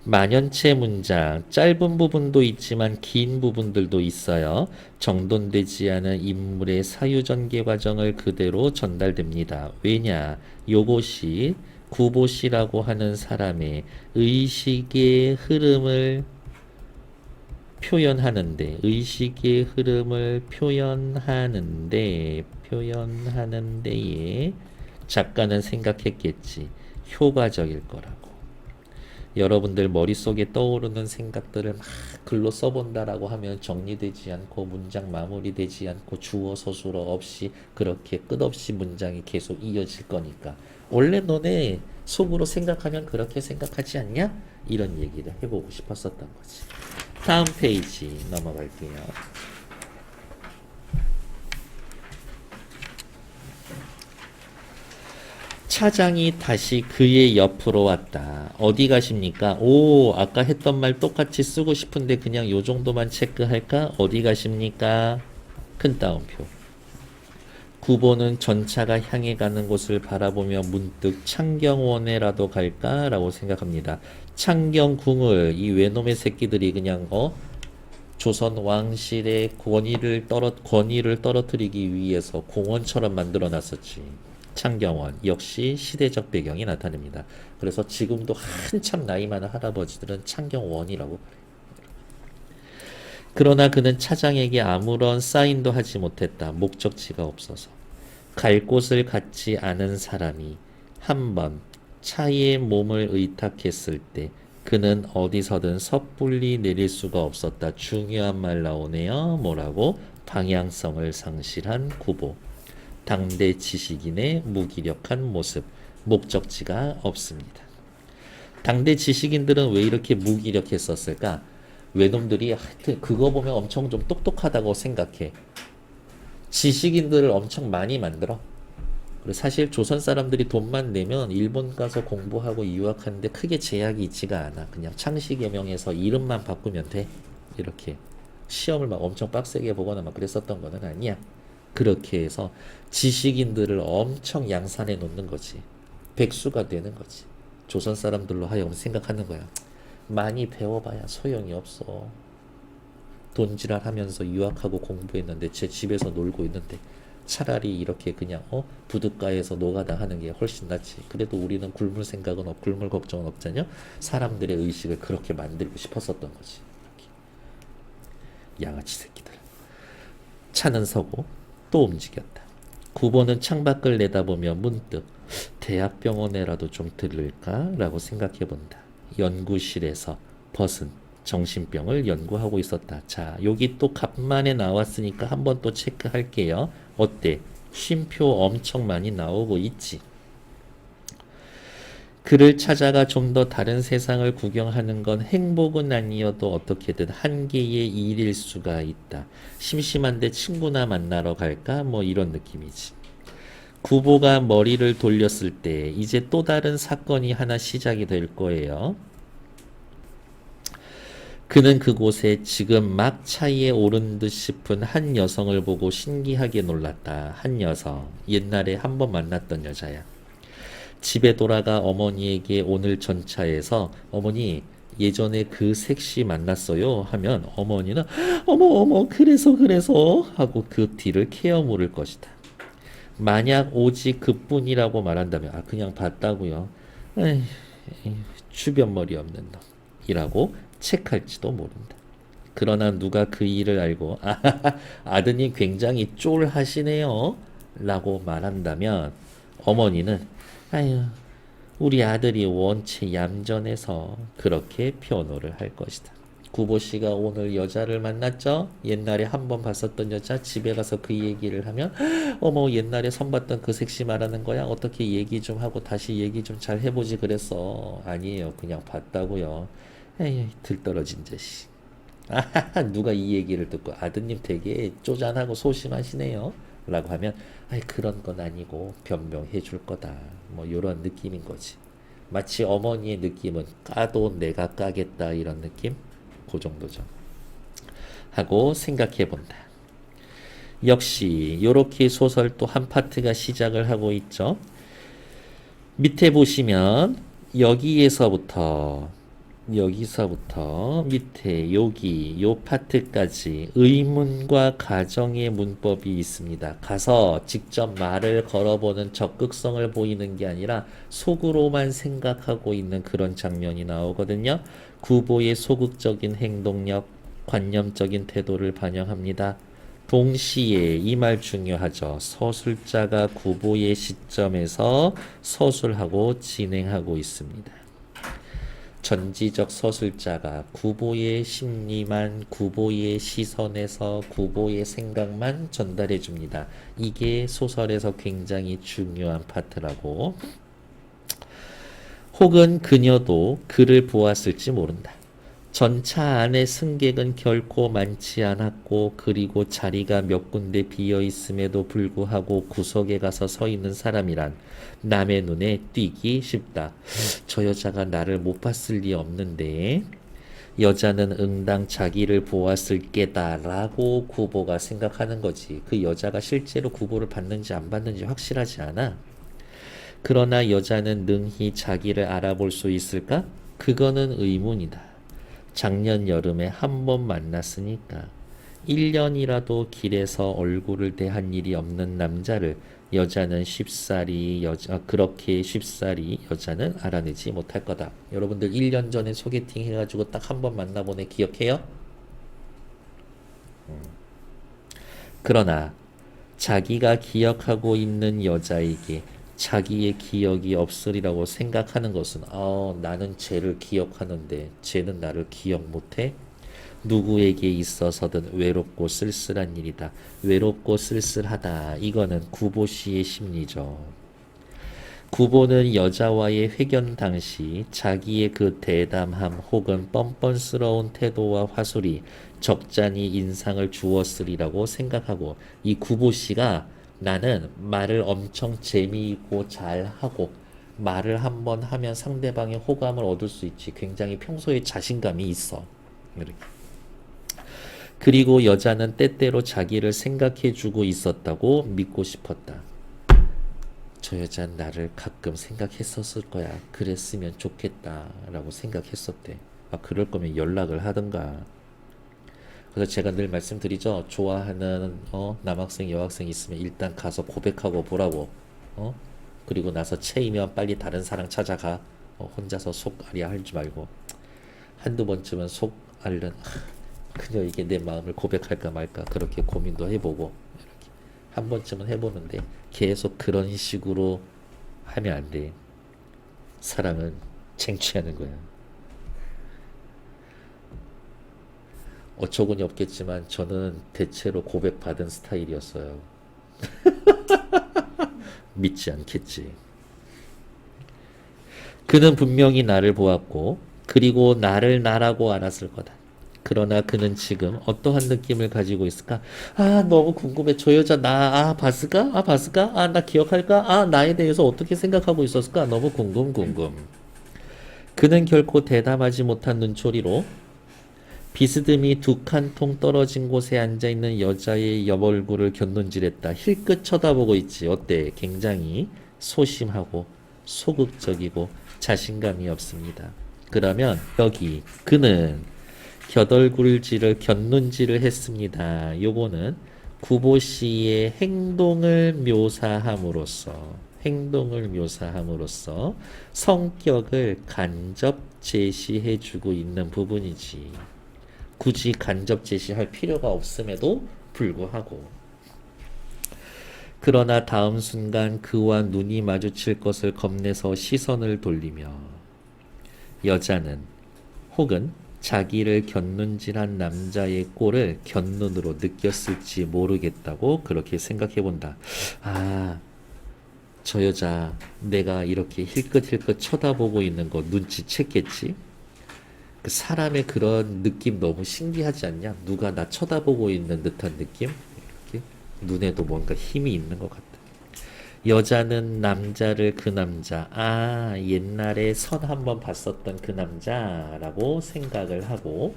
만연체 문장, 짧은 부분도 있지만 긴 부분들도 있어요. 정돈되지 않은 인물의 사유전개 과정을 그대로 전달됩니다. 왜냐? 요것이 구보씨라고 하는 사람의 의식의 흐름을 표현하는데 작가는 생각했겠지. 효과적일 거라고. 여러분들 머릿속에 떠오르는 생각들을 막 글로 써본다라고 하면 정리되지 않고 문장 마무리되지 않고 주어 서술어 없이 그렇게 끝없이 문장이 계속 이어질 거니까 원래 너네 속으로 생각하면 그렇게 생각하지 않냐? 이런 얘기를 해보고 싶었었던 거지. 다음 페이지 넘어갈게요. 차장이 다시 그의 옆으로 왔다. 어디 가십니까? 오, 아까 했던 말 똑같이 쓰고 싶은데 그냥 요 정도만 체크할까? 어디 가십니까? 큰 따옴표. 구보는 전차가 향해 가는 곳을 바라보며 문득 창경원에라도 갈까라고 생각합니다. 창경궁을 이 외놈의 새끼들이 그냥 조선 왕실의 권위를 떨어뜨리기 위해서 공원처럼 만들어 놨었지. 창경원 역시 시대적 배경이 나타납니다. 그래서 지금도 한참 나이 많은 할아버지들은 창경원이라고 그래요. 그러나 그는 차장에게 아무런 사인도 하지 못했다. 목적지가 없어서. 갈 곳을 갖지 않은 사람이 한번 차에 몸을 의탁했을 때 그는 어디서든 섣불리 내릴 수가 없었다. 중요한 말 나오네요. 뭐라고? 방향성을 상실한 구보. 당대 지식인의 무기력한 모습. 목적지가 없습니다. 당대 지식인들은 왜 이렇게 무기력했었을까? 외놈들이 하여튼 그거 보면 엄청 좀 똑똑하다고 생각해. 지식인들을 엄청 많이 만들어. 그리고 사실 조선 사람들이 돈만 내면 일본 가서 공부하고 유학하는데 크게 제약이 있지가 않아. 그냥 창씨개명해서 이름만 바꾸면 돼. 이렇게 시험을 막 엄청 빡세게 보거나 막 그랬었던 거는 아니야. 그렇게 해서 지식인들을 엄청 양산해 놓는 거지. 백수가 되는 거지. 조선 사람들로 하여금 생각하는 거야. 많이 배워봐야 소용이 없어. 돈지랄 하면서 유학하고 공부했는데 제 집에서 놀고 있는데 차라리 이렇게 그냥 부둣가에서 노가다 하는 게 훨씬 낫지. 그래도 우리는 굶을 생각은 굶을 걱정은 없잖여. 사람들의 의식을 그렇게 만들고 싶었었던 거지. 이렇게. 양아치 새끼들. 차는 서고 또 움직였다. 구보는 창밖을 내다보며 문득 대학병원에라도 좀 들를까? 라고 생각해본다. 연구실에서 벗은 정신병을 연구하고 있었다. 자, 여기 또 간만에 나왔으니까 한번 또 체크할게요. 어때? 쉼표 엄청 많이 나오고 있지. 그를 찾아가 좀 더 다른 세상을 구경하는 건 행복은 아니어도 어떻게든 한계의 일일 수가 있다. 심심한데 친구나 만나러 갈까? 뭐 이런 느낌이지. 구보가 머리를 돌렸을 때 이제 또 다른 사건이 하나 시작이 될 거예요. 그는 그곳에 지금 막 차에 오른 듯 싶은 한 여성을 보고 신기하게 놀랐다. 한 여성. 옛날에 한번 만났던 여자야. 집에 돌아가 어머니에게 오늘 전차에서 어머니 예전에 그 색시 만났어요 하면 어머니는 어머 그래서 하고 그 뒤를 케어 물을 것이다. 만약 오직 그뿐이라고 말한다면 그냥 봤다고요. 에이, 주변머리 없는 놈이라고 책할지도 모른다. 그러나 누가 그 일을 알고 아드님 굉장히 쫄하시네요 라고 말한다면 어머니는 아유 우리 아들이 원체 얌전해서 그렇게 변호를 할 것이다. 구보씨가 오늘 여자를 만났죠? 옛날에 한번 봤었던 여자. 집에 가서 그 얘기를 하면 어머 옛날에 선 봤던 그 색시 말하는 거야? 어떻게 얘기 좀 하고 다시 얘기 좀 잘 해보지 그랬어. 아니에요 그냥 봤다고요. 에이 들떨어진 자식. 누가 이 얘기를 듣고 아드님 되게 쪼잔하고 소심하시네요 라고 하면 그런 건 아니고 변명해 줄 거다. 뭐 요런 느낌인 거지. 마치 어머니의 느낌은 까도 내가 까겠다 이런 느낌? 그 정도죠. 하고 생각해 본다. 역시 요렇게 소설 또 한 파트가 시작을 하고 있죠. 밑에 보시면 여기서부터 밑에 여기 요 파트까지 의문과 가정의 문법이 있습니다. 가서 직접 말을 걸어보는 적극성을 보이는 게 아니라 속으로만 생각하고 있는 그런 장면이 나오거든요. 구보의 소극적인 행동력, 관념적인 태도를 반영합니다. 동시에 이 말 중요하죠. 서술자가 구보의 시점에서 서술하고 진행하고 있습니다. 전지적 서술자가 구보의 심리만, 구보의 시선에서 구보의 생각만 전달해 줍니다. 이게 소설에서 굉장히 중요한 파트라고. 혹은 그녀도 그를 보았을지 모른다. 전차 안에 승객은 결코 많지 않았고 그리고 자리가 몇 군데 비어 있음에도 불구하고 구석에 가서 서 있는 사람이란 남의 눈에 띄기 쉽다. 저 여자가 나를 못 봤을 리 없는데 여자는 응당 자기를 보았을 게다라고 구보가 생각하는 거지. 그 여자가 실제로 구보를 받는지 안 받는지 확실하지 않아. 그러나 여자는 능히 자기를 알아볼 수 있을까? 그거는 의문이다. 작년 여름에 한 번 만났으니까 1년이라도 길에서 얼굴을 대한 일이 없는 남자를 여자는 그렇게 쉽사리 여자는 알아내지 못할 거다. 여러분들 1년 전에 소개팅 해가지고 딱 한 번 만나본 애 기억해요? 그러나 자기가 기억하고 있는 여자에게 자기의 기억이 없으리라고 생각하는 것은 나는 쟤를 기억하는데 쟤는 나를 기억 못해? 누구에게 있어서든 외롭고 쓸쓸한 일이다. 외롭고 쓸쓸하다. 이거는 구보 씨의 심리죠. 구보는 여자와의 회견 당시 자기의 그 대담함 혹은 뻔뻔스러운 태도와 화술이 적잖이 인상을 주었으리라고 생각하고 이 구보 씨가 나는 말을 엄청 재미있고 잘하고 말을 한번 하면 상대방의 호감을 얻을 수 있지. 굉장히 평소에 자신감이 있어. 이렇게. 그리고 여자는 때때로 자기를 생각해주고 있었다고 믿고 싶었다. 저 여자는 나를 가끔 생각했었을 거야. 그랬으면 좋겠다라고 생각했었대. 그럴 거면 연락을 하든가. 그래서 제가 늘 말씀드리죠. 좋아하는 남학생, 여학생 있으면 일단 가서 고백하고 보라고. 그리고 나서 체이면 빨리 다른 사람 찾아가. 혼자서 속 아리야 할지 말고. 한두 번쯤은 속 앓는 그녀에게 내 마음을 고백할까 말까 그렇게 고민도 해보고 이렇게 한 번쯤은 해보는데 계속 그런 식으로 하면 안 돼. 사랑은 쟁취하는 거야. 어처구니 없겠지만 저는 대체로 고백받은 스타일이었어요. 믿지 않겠지. 그는 분명히 나를 보았고 그리고 나를 나라고 알았을 거다. 그러나 그는 지금 어떠한 느낌을 가지고 있을까? 너무 궁금해. 저 여자 봤을까? 봤을까? 나 기억할까? 나에 대해서 어떻게 생각하고 있었을까? 너무 궁금. 그는 결코 대담하지 못한 눈초리로 비스듬히 두 칸통 떨어진 곳에 앉아있는 여자의 옆 얼굴을 곁눈질했다. 힐끗 쳐다보고 있지. 어때? 굉장히 소심하고 소극적이고 자신감이 없습니다. 그러면 여기 그는 곁눈질을 했습니다. 요거는 구보 씨의 행동을 묘사함으로써 성격을 간접 제시해주고 있는 부분이지. 굳이 간접 제시할 필요가 없음에도 불구하고. 그러나 다음 순간 그와 눈이 마주칠 것을 겁내서 시선을 돌리며 여자는 혹은 자기를 곁눈질한 남자의 꼴을 곁눈으로 느꼈을지 모르겠다고 그렇게 생각해 본다. 저 여자 내가 이렇게 힐끗힐끗 쳐다보고 있는 거 눈치챘겠지? 그 사람의 그런 느낌 너무 신기하지 않냐? 누가 나 쳐다보고 있는 듯한 느낌? 이렇게 눈에도 뭔가 힘이 있는 것 같다. 여자는 남자를 그 남자, 옛날에 선 한번 봤었던 그 남자라고 생각을 하고,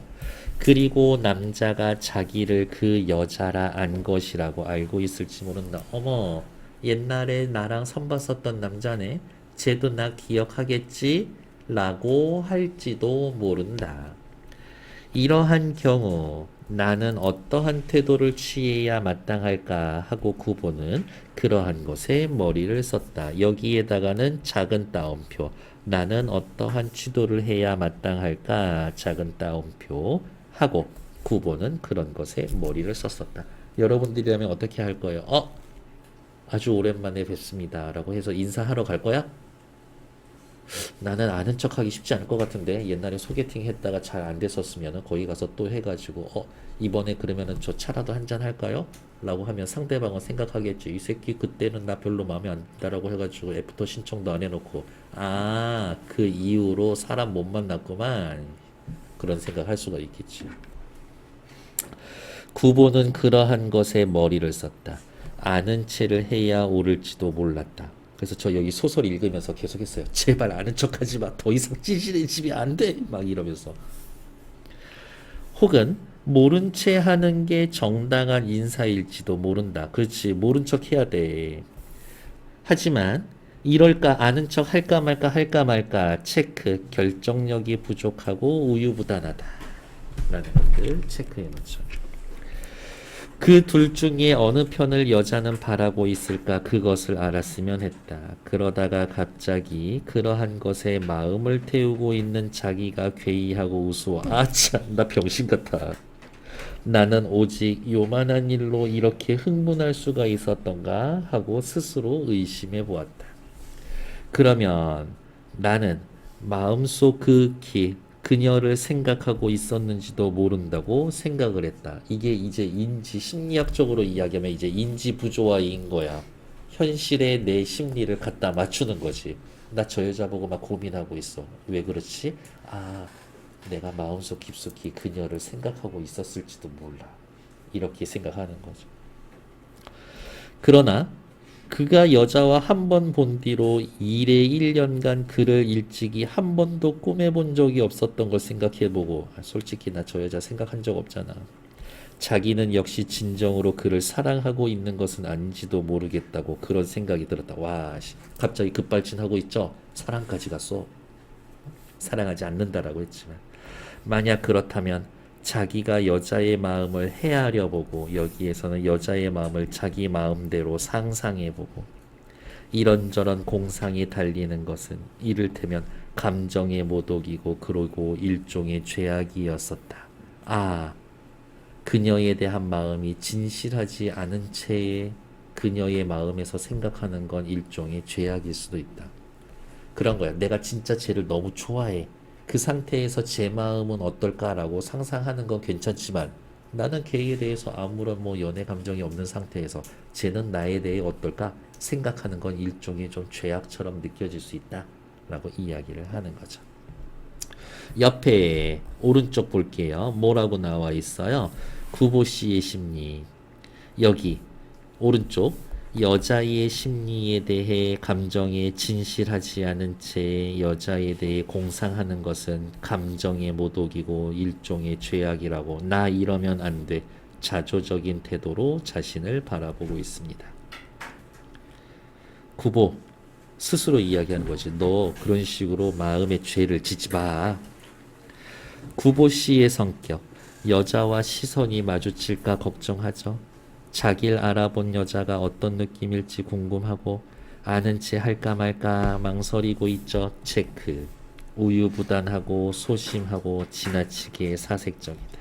그리고 남자가 자기를 그 여자라 안 것이라고 알고 있을지 모른다. 어머, 옛날에 나랑 선 봤었던 남자네. 쟤도 나 기억하겠지? 라고 할지도 모른다. 이러한 경우 나는 어떠한 태도를 취해야 마땅할까 하고 구보는 그러한 것에 머리를 썼다. 여기에다가는 작은 따옴표. 나는 어떠한 취도를 해야 마땅할까 작은 따옴표 하고 구보는 그런 것에 머리를 썼었다. 여러분들이라면 어떻게 할 거예요? 아주 오랜만에 뵙습니다 라고 해서 인사하러 갈 거야? 나는 아는 척하기 쉽지 않을 것 같은데 옛날에 소개팅 했다가 잘 안 됐었으면 거기 가서 또 해가지고 이번에 그러면은 저 차라도 한잔 할까요? 라고 하면 상대방은 생각하겠지. 이 새끼 그때는 나 별로 마음에 안 든다라고 해가지고 애프터 신청도 안 해놓고 그 이후로 사람 못 만났구만. 그런 생각할 수가 있겠지. 구보는 그러한 것에 머리를 썼다. 아는 체를 해야 옳을지도 몰랐다. 그래서 저 여기 소설 읽으면서 계속했어요. 제발 아는 척하지 마. 더 이상 찌질해지면 안 돼. 막 이러면서. 혹은 모른 채 하는 게 정당한 인사일지도 모른다. 그렇지. 모른 척 해야 돼. 하지만 이럴까 아는 척 할까 말까 체크 결정력이 부족하고 우유부단하다. 라는 것들 체크해 놓죠. 그 둘 중에 어느 편을 여자는 바라고 있을까 그것을 알았으면 했다. 그러다가 갑자기 그러한 것에 마음을 태우고 있는 자기가 괴이하고 우스워. 아참 나 병신 같아. 나는 오직 요만한 일로 이렇게 흥분할 수가 있었던가 하고 스스로 의심해 보았다. 그러면 나는 마음속 극히 그녀를 생각하고 있었는지도 모른다고 생각을 했다. 이게 이제 인지 심리학적으로 이야기하면 이제 인지 부조화인 거야. 현실에 내 심리를 갖다 맞추는 거지. 나 저 여자 보고 막 고민하고 있어. 왜 그렇지? 아, 내가 마음속 깊숙이 그녀를 생각하고 있었을지도 몰라. 이렇게 생각하는 거죠. 그러나 그가 여자와 한 번 본 뒤로 일에 1년간 그를 일찍이 한 번도 꿈에 본 적이 없었던 걸 생각해보고 솔직히 나 저 여자 생각한 적 없잖아. 자기는 역시 진정으로 그를 사랑하고 있는 것은 아닌지도 모르겠다고 그런 생각이 들었다. 와, 갑자기 급발진하고 있죠. 사랑까지 갔어. 사랑하지 않는다라고 했지만 만약 그렇다면 자기가 여자의 마음을 헤아려 보고 여기에서는 여자의 마음을 자기 마음대로 상상해 보고 이런저런 공상이 달리는 것은 이를테면 감정의 모독이고 그러고 일종의 죄악이었었다. 아, 그녀에 대한 마음이 진실하지 않은 채에 그녀의 마음에서 생각하는 건 일종의 죄악일 수도 있다. 그런 거야. 내가 진짜 쟤를 너무 좋아해. 그 상태에서 제 마음은 어떨까라고 상상하는 건 괜찮지만 나는 걔에 대해서 아무런 뭐 연애 감정이 없는 상태에서 쟤는 나에 대해 어떨까 생각하는 건 일종의 좀 죄악처럼 느껴질 수 있다라고 이야기를 하는 거죠. 옆에 오른쪽 볼게요. 뭐라고 나와 있어요? 구보 씨의 심리. 여기 오른쪽 여자의 심리에 대해 감정에 진실하지 않은 채 여자에 대해 공상하는 것은 감정의 모독이고 일종의 죄악이라고 나 이러면 안 돼. 자조적인 태도로 자신을 바라보고 있습니다. 구보 스스로 이야기하는 거지. 너 그런 식으로 마음의 죄를 짓지 마. 구보 씨의 성격. 여자와 시선이 마주칠까 걱정하죠. 자기를 알아본 여자가 어떤 느낌일지 궁금하고 아는 채 할까 말까 망설이고 있죠. 체크. 우유부단하고 소심하고 지나치게 사색적이다.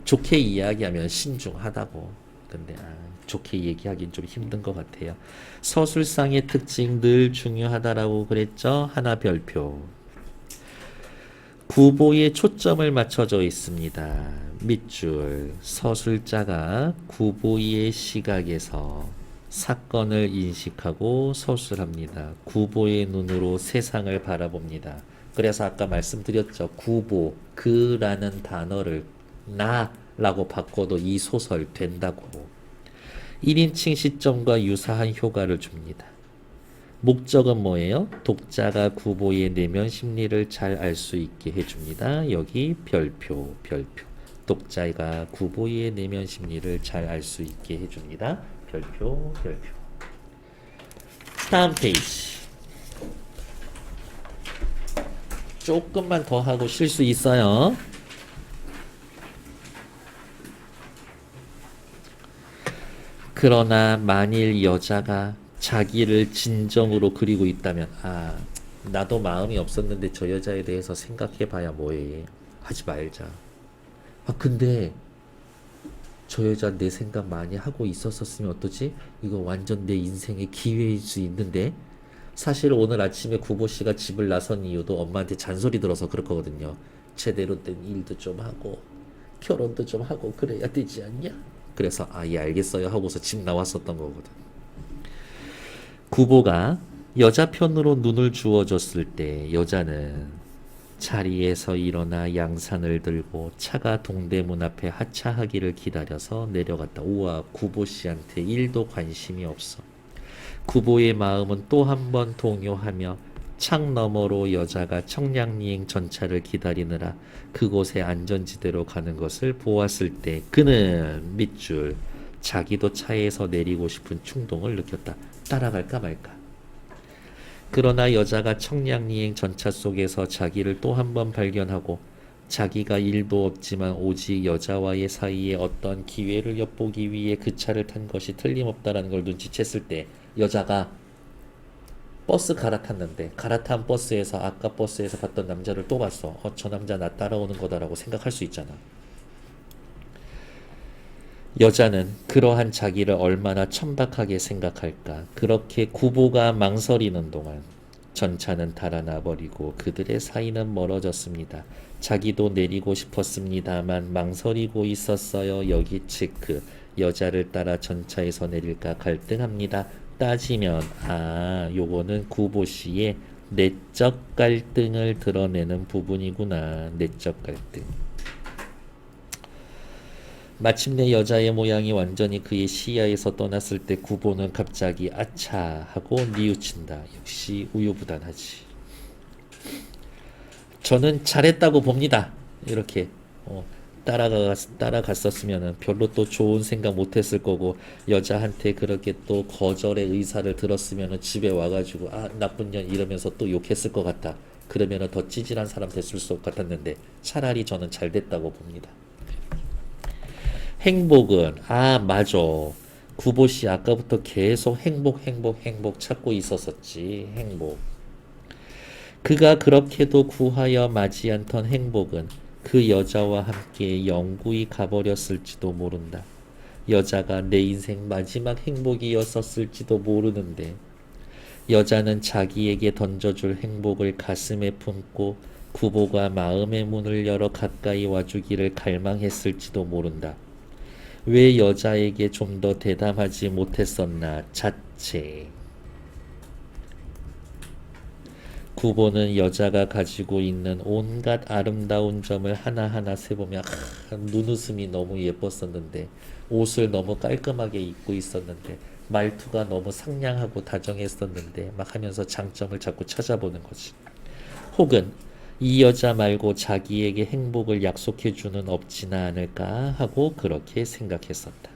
좋게 이야기하면 신중하다고. 근데 좋게 얘기하긴 좀 힘든 것 같아요. 서술상의 특징 늘 중요하다라고 그랬죠. 하나 별표. 구보에 초점을 맞춰져 있습니다. 밑줄 서술자가 구보의 시각에서 사건을 인식하고 서술합니다. 구보의 눈으로 세상을 바라봅니다. 그래서 아까 말씀드렸죠. 구보, 그라는 단어를 나라고 바꿔도 이 소설 된다고. 1인칭 시점과 유사한 효과를 줍니다. 목적은 뭐예요? 독자가 구보의 내면 심리를 잘 알 수 있게 해줍니다. 여기 별표. 독자가 구보의 내면 심리를 잘 알 수 있게 해줍니다. 별표. 다음 페이지. 조금만 더 하고 쉴 수 있어요. 그러나 만일 여자가 자기를 진정으로 그리고 있다면 나도 마음이 없었는데 저 여자에 대해서 생각해봐야 뭐해. 하지 말자. 근데 저 여자 내 생각 많이 하고 있었으면 어떠지? 이거 완전 내 인생의 기회일 수 있는데. 사실 오늘 아침에 구보씨가 집을 나선 이유도 엄마한테 잔소리 들어서 그렇거든요. 제대로 된 일도 좀 하고 결혼도 좀 하고 그래야 되지 않냐? 그래서 예 알겠어요 하고서 집 나왔었던 거거든. 구보가 여자 편으로 눈을 주어줬을 때 여자는 자리에서 일어나 양산을 들고 차가 동대문 앞에 하차하기를 기다려서 내려갔다. 우와, 구보 씨한테 1도 관심이 없어. 구보의 마음은 또 한 번 동요하며 창 너머로 여자가 청량리행 전차를 기다리느라 그곳에 안전지대로 가는 것을 보았을 때 그는 밑줄 자기도 차에서 내리고 싶은 충동을 느꼈다. 따라갈까 말까. 그러나 여자가 청량리행 전차 속에서 자기를 또 한 번 발견하고 자기가 일도 없지만 오직 여자와의 사이에 어떤 기회를 엿보기 위해 그 차를 탄 것이 틀림없다라는 걸 눈치챘을 때 여자가 버스 갈아탔는데 갈아탄 버스에서 아까 버스에서 봤던 남자를 또 봤어. 저 남자 나 따라오는 거다라고 생각할 수 있잖아. 여자는 그러한 자기를 얼마나 천박하게 생각할까. 그렇게 구보가 망설이는 동안 전차는 달아나 버리고 그들의 사이는 멀어졌습니다. 자기도 내리고 싶었습니다만 망설이고 있었어요. 여기 체크. 여자를 따라 전차에서 내릴까 갈등합니다. 따지면 요거는 구보 씨의 내적 갈등을 드러내는 부분이구나. 내적 갈등. 마침내 여자의 모양이 완전히 그의 시야에서 떠났을 때 구보는 갑자기 아차 하고 뉘우친다. 역시 우유부단하지. 저는 잘했다고 봅니다. 이렇게 따라갔었으면 별로 또 좋은 생각 못했을 거고 여자한테 그렇게 또 거절의 의사를 들었으면 집에 와가지고 나쁜 년 이러면서 또 욕했을 것 같다. 그러면 더 찌질한 사람 됐을 것 같았는데 차라리 저는 잘 됐다고 봅니다. 행복은 맞아. 구보씨 아까부터 계속 행복 찾고 있었었지. 행복. 그가 그렇게도 구하여 맞이 않던 행복은 그 여자와 함께 영구히 가버렸을지도 모른다. 여자가 내 인생 마지막 행복이었었을지도 모르는데 여자는 자기에게 던져줄 행복을 가슴에 품고 구보가 마음의 문을 열어 가까이 와주기를 갈망했을지도 모른다. 왜 여자에게 좀 더 대담하지 못했었나 자체. 구보는 여자가 가지고 있는 온갖 아름다운 점을 하나하나 세보며 눈웃음이 너무 예뻤었는데 옷을 너무 깔끔하게 입고 있었는데 말투가 너무 상냥하고 다정했었는데 막 하면서 장점을 자꾸 찾아보는 거지. 혹은 이 여자 말고 자기에게 행복을 약속해주는 없지나 않을까 하고 그렇게 생각했었다.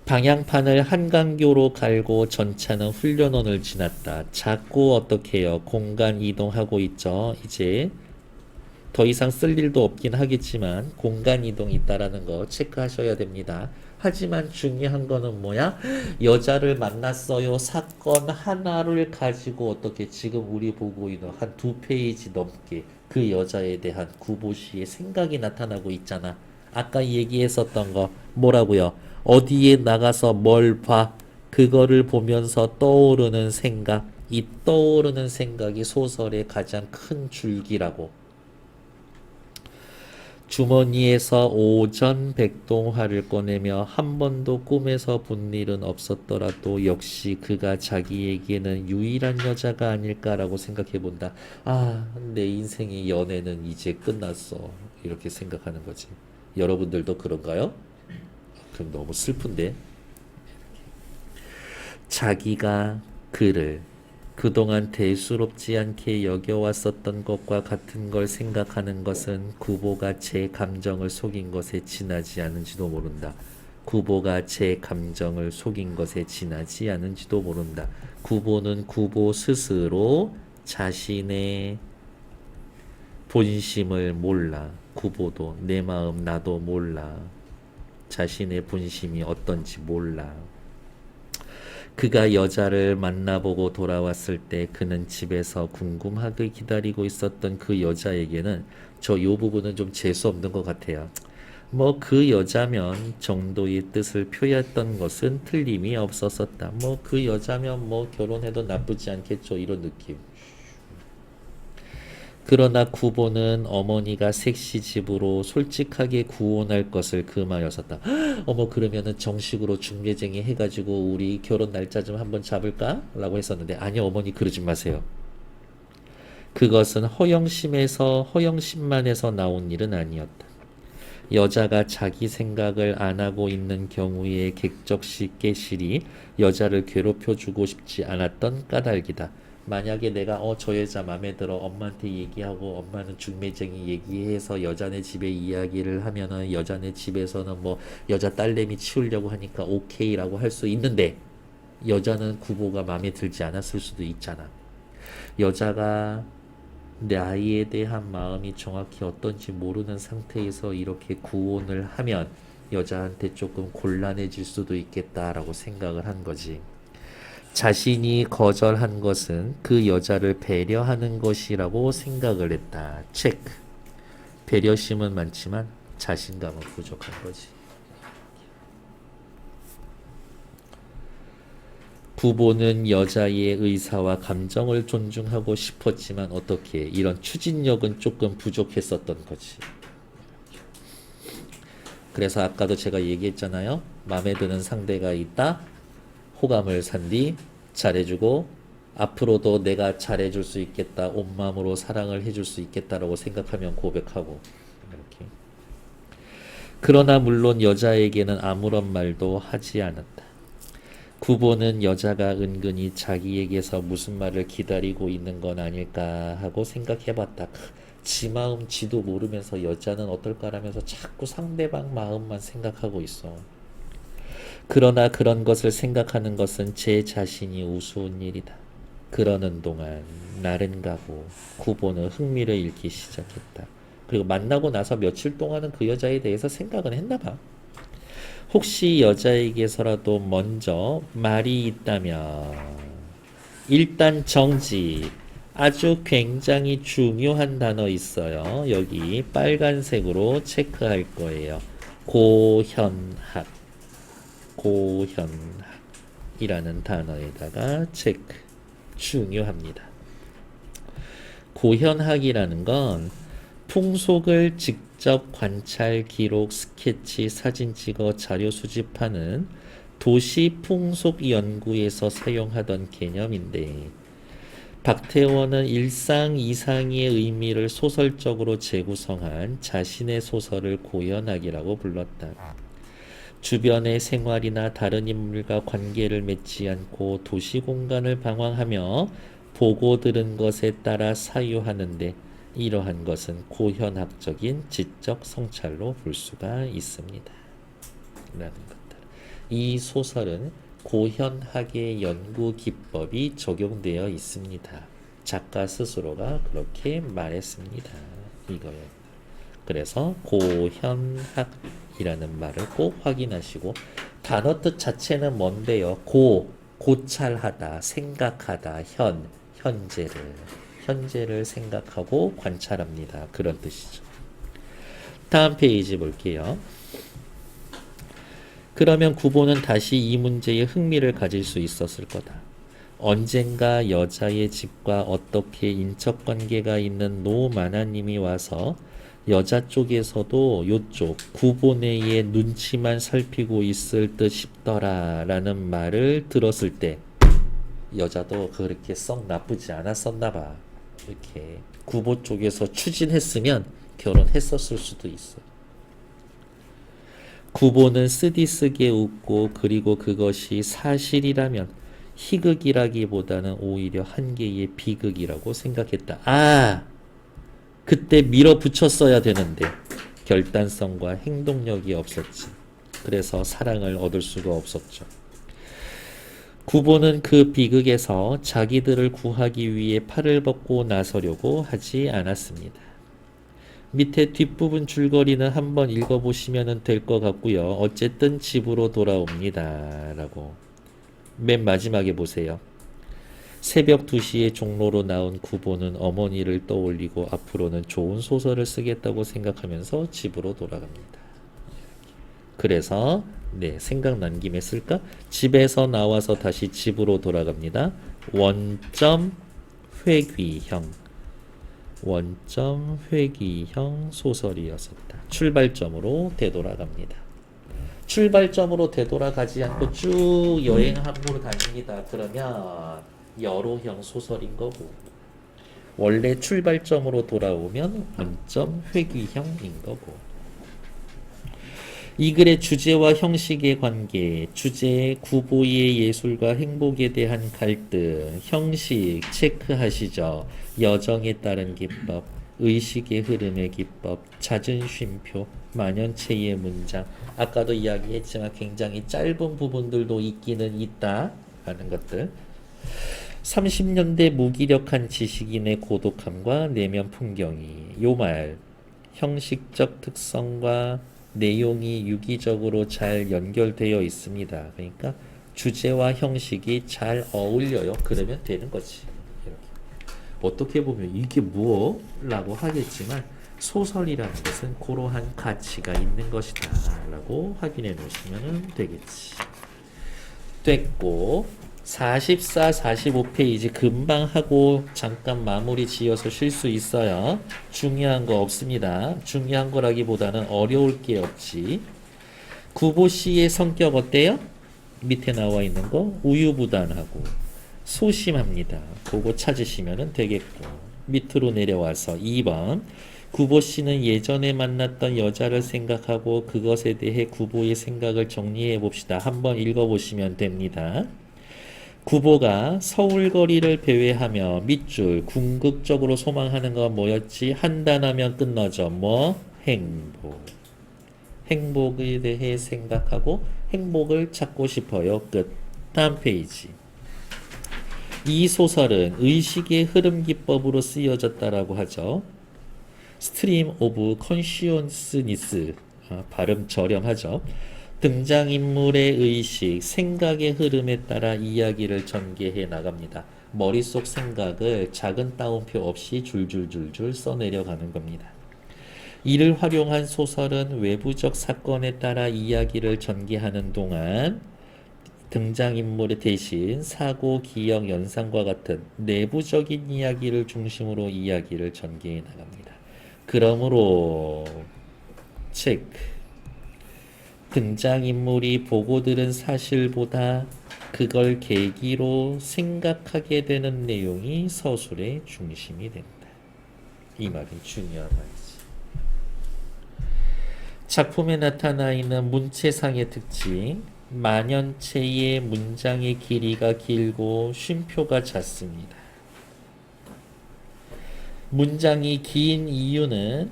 방향판을 한강교로 갈고 전차는 훈련원을 지났다. 자꾸 어떻게 해요? 공간 이동하고 있죠. 이제 더 이상 쓸 일도 없긴 하겠지만 공간 이동이 있다라는 거 체크하셔야 됩니다. 하지만 중요한 거는 뭐야? 여자를 만났어요. 사건 하나를 가지고 어떻게 지금 우리 보고 있는 한 2페이지 넘게 그 여자에 대한 구보 씨의 생각이 나타나고 있잖아. 아까 얘기했었던 거 뭐라고요? 어디에 나가서 뭘 봐? 그거를 보면서 떠오르는 생각. 이 떠오르는 생각이 소설의 가장 큰 줄기라고. 주머니에서 오전 백동화를 꺼내며 한 번도 꿈에서 본 일은 없었더라도 역시 그가 자기에게는 유일한 여자가 아닐까라고 생각해 본다. 내 인생의 연애는 이제 끝났어. 이렇게 생각하는 거지. 여러분들도 그런가요? 그럼 너무 슬픈데. 자기가 그를 그동안 대수롭지 않게 여겨왔었던 것과 같은 걸 생각하는 것은 구보가 제 감정을 속인 것에 지나지 않은지도 모른다. 구보가 제 감정을 속인 것에 지나지 않은지도 모른다. 구보는 구보 스스로 자신의 본심을 몰라. 구보도 내 마음 나도 몰라. 자신의 본심이 어떤지 몰라. 그가 여자를 만나보고 돌아왔을 때 그는 집에서 궁금하게 기다리고 있었던 그 여자에게는 요 부분은 좀 재수없는 것 같아요. 그 여자면 정도의 뜻을 표했던 것은 틀림이 없었었다. 그 여자면 결혼해도 나쁘지 않겠죠. 이런 느낌. 그러나 구보는 어머니가 색시 집으로 솔직하게 구원할 것을 금하였었다. 어머 그러면은 정식으로 중매쟁이 해가지고 우리 결혼 날짜 좀 한번 잡을까? 라고 했었는데 아니 어머니 그러지 마세요. 그것은 허영심만에서 나온 일은 아니었다. 여자가 자기 생각을 안 하고 있는 경우에 객적시 깨실이 여자를 괴롭혀주고 싶지 않았던 까닭이다. 만약에 내가 저 여자 맘에 들어 엄마한테 얘기하고 엄마는 중매쟁이 얘기해서 여자네 집에 이야기를 하면은 여자네 집에서는 뭐 여자 딸내미 치우려고 하니까 오케이라고 할 수 있는데 여자는 구보가 맘에 들지 않았을 수도 있잖아. 여자가 내 아이에 대한 마음이 정확히 어떤지 모르는 상태에서 이렇게 구혼을 하면 여자한테 조금 곤란해질 수도 있겠다라고 생각을 한 거지. 자신이 거절한 것은 그 여자를 배려하는 것이라고 생각을 했다. 체크. 배려심은 많지만 자신감은 부족한 거지. 구보는 여자의 의사와 감정을 존중하고 싶었지만 어떻게 이런 추진력은 조금 부족했었던 거지. 그래서 아까도 제가 얘기했잖아요. 마음에 드는 상대가 있다. 호감을 산 뒤 잘해주고 앞으로도 내가 잘해줄 수 있겠다. 온 마음으로 사랑을 해줄 수 있겠다라고 생각하면 고백하고 이렇게. 그러나 물론 여자에게는 아무런 말도 하지 않았다. 구보는 여자가 은근히 자기에게서 무슨 말을 기다리고 있는 건 아닐까 하고 생각해봤다. 지 마음 지도 모르면서 여자는 어떨까라면서 자꾸 상대방 마음만 생각하고 있어. 그러나 그런 것을 생각하는 것은 제 자신이 우스운 일이다. 그러는 동안 날은 가고 구보는 흥미를 잃기 시작했다. 그리고 만나고 나서 며칠 동안은 그 여자에 대해서 생각은 했나 봐. 혹시 여자에게서라도 먼저 말이 있다면 일단 정지. 아주 굉장히 중요한 단어 있어요. 여기 빨간색으로 체크할 거예요. 고현학. 고현학이라는 단어에다가 체크. 중요합니다. 고현학이라는 건 풍속을 직접 관찰, 기록, 스케치, 사진 찍어 자료 수집하는 도시 풍속 연구에서 사용하던 개념인데 박태원은 일상 이상의 의미를 소설적으로 재구성한 자신의 소설을 고현학이라고 불렀다. 주변의 생활이나 다른 인물과 관계를 맺지 않고 도시 공간을 방황하며 보고 들은 것에 따라 사유하는데 이러한 것은 고현학적인 지적 성찰로 볼 수가 있습니다. 라는 것들. 이 소설은 고현학의 연구 기법이 적용되어 있습니다. 작가 스스로가 그렇게 말했습니다. 이거예요. 그래서 고현학이라는 말을 꼭 확인하시고 단어 뜻 자체는 뭔데요? 고찰하다, 생각하다, 현재를 생각하고 관찰합니다. 그런 뜻이죠. 다음 페이지 볼게요. 그러면 구보는 다시 이 문제에 흥미를 가질 수 있었을 거다. 언젠가 여자의 집과 어떻게 인척관계가 있는 노마나님이 와서 여자 쪽에서도 요쪽 구보 내의 눈치만 살피고 있을 듯 싶더라 라는 말을 들었을 때 여자도 그렇게 썩 나쁘지 않았었나 봐. 이렇게 구보 쪽에서 추진했으면 결혼했었을 수도 있어. 구보는 쓰디쓰게 웃고 그리고 그것이 사실이라면 희극이라기보다는 오히려 한 개의 비극이라고 생각했다. 그때 밀어붙였어야 되는데 결단성과 행동력이 없었지. 그래서 사랑을 얻을 수가 없었죠. 구보는 그 비극에서 자기들을 구하기 위해 팔을 벗고 나서려고 하지 않았습니다. 밑에 뒷부분 줄거리는 한번 읽어보시면 될 것 같고요. 어쨌든 집으로 돌아옵니다. 라고. 맨 마지막에 보세요. 새벽 2시에 종로로 나온 구보는 어머니를 떠올리고 앞으로는 좋은 소설을 쓰겠다고 생각하면서 집으로 돌아갑니다. 그래서 생각난 김에 쓸까? 집에서 나와서 다시 집으로 돌아갑니다. 원점 회귀형. 원점 회귀형 소설이었었다. 출발점으로 되돌아갑니다. 출발점으로 되돌아가지 않고 쭉 여행 항구로 다닙니다. 그러면 여로형 소설인 거고, 원래 출발점으로 돌아오면 원점 회귀형인 거고. 이 글의 주제와 형식의 관계, 주제, 구보의 예술과 행복에 대한 갈등, 형식 체크하시죠. 여정에 따른 기법, 의식의 흐름의 기법, 잦은 쉼표, 만연체의 문장. 아까도 이야기했지만 굉장히 짧은 부분들도 있기는 있다 하는 것들. 30년대 무기력한 지식인의 고독함과 내면 풍경이, 요 말 형식적 특성과 내용이 유기적으로 잘 연결되어 있습니다. 그러니까 주제와 형식이 잘 어울려요. 그러면 되는 거지. 이렇게. 어떻게 보면 이게 뭐? 라고 하겠지만 소설이라는 것은 그러한 가치가 있는 것이다 라고 확인해 놓으시면 되겠지. 됐고 44, 45페이지 금방 하고 잠깐 마무리 지어서 쉴 수 있어요. 중요한 거 없습니다. 중요한 거라기보다는 어려울 게 없지. 구보씨의 성격 어때요? 밑에 나와 있는 거 우유부단하고 소심합니다. 그거 찾으시면 되겠고, 밑으로 내려와서 2번 구보씨는 예전에 만났던 여자를 생각하고 그것에 대해 구보의 생각을 정리해 봅시다. 한번 읽어보시면 됩니다. 구보가 서울거리를 배회하며 밑줄 궁극적으로 소망하는 건 뭐였지? 한단하면 끝나죠. 뭐? 행복. 행복에 대해 생각하고 행복을 찾고 싶어요. 끝. 다음 페이지. 이 소설은 의식의 흐름 기법으로 쓰여졌다라고 하죠. 스트림 오브 컨시언스니스, 발음 저렴하죠. 등장인물의 의식, 생각의 흐름에 따라 이야기를 전개해 나갑니다. 머릿속 생각을 작은 따옴표 없이 줄줄줄줄 써내려가는 겁니다. 이를 활용한 소설은 외부적 사건에 따라 이야기를 전개하는 동안 등장인물의 대신 사고, 기억, 연상과 같은 내부적인 이야기를 중심으로 이야기를 전개해 나갑니다. 그러므로 체크. 등장인물이 보고 들은 사실보다 그걸 계기로 생각하게 되는 내용이 서술의 중심이 된다. 이 말이 중요한 말이지. 작품에 나타나 있는 문체상의 특징, 만연체의 문장의 길이가 길고 쉼표가 잦습니다. 문장이 긴 이유는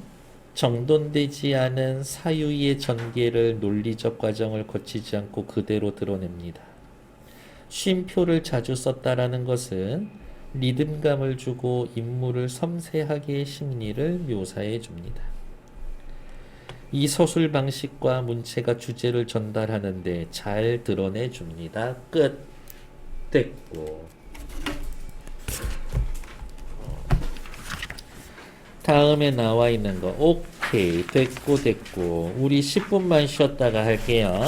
정돈되지 않은 사유의 전개를 논리적 과정을 거치지 않고 그대로 드러냅니다. 쉼표를 자주 썼다라는 것은 리듬감을 주고 인물을 섬세하게 심리를 묘사해 줍니다. 이 서술 방식과 문체가 주제를 전달하는데 잘 드러내 줍니다. 끝. 됐고. 다음에 나와 있는 거 오케이 됐고 우리 10분만 쉬었다가 할게요.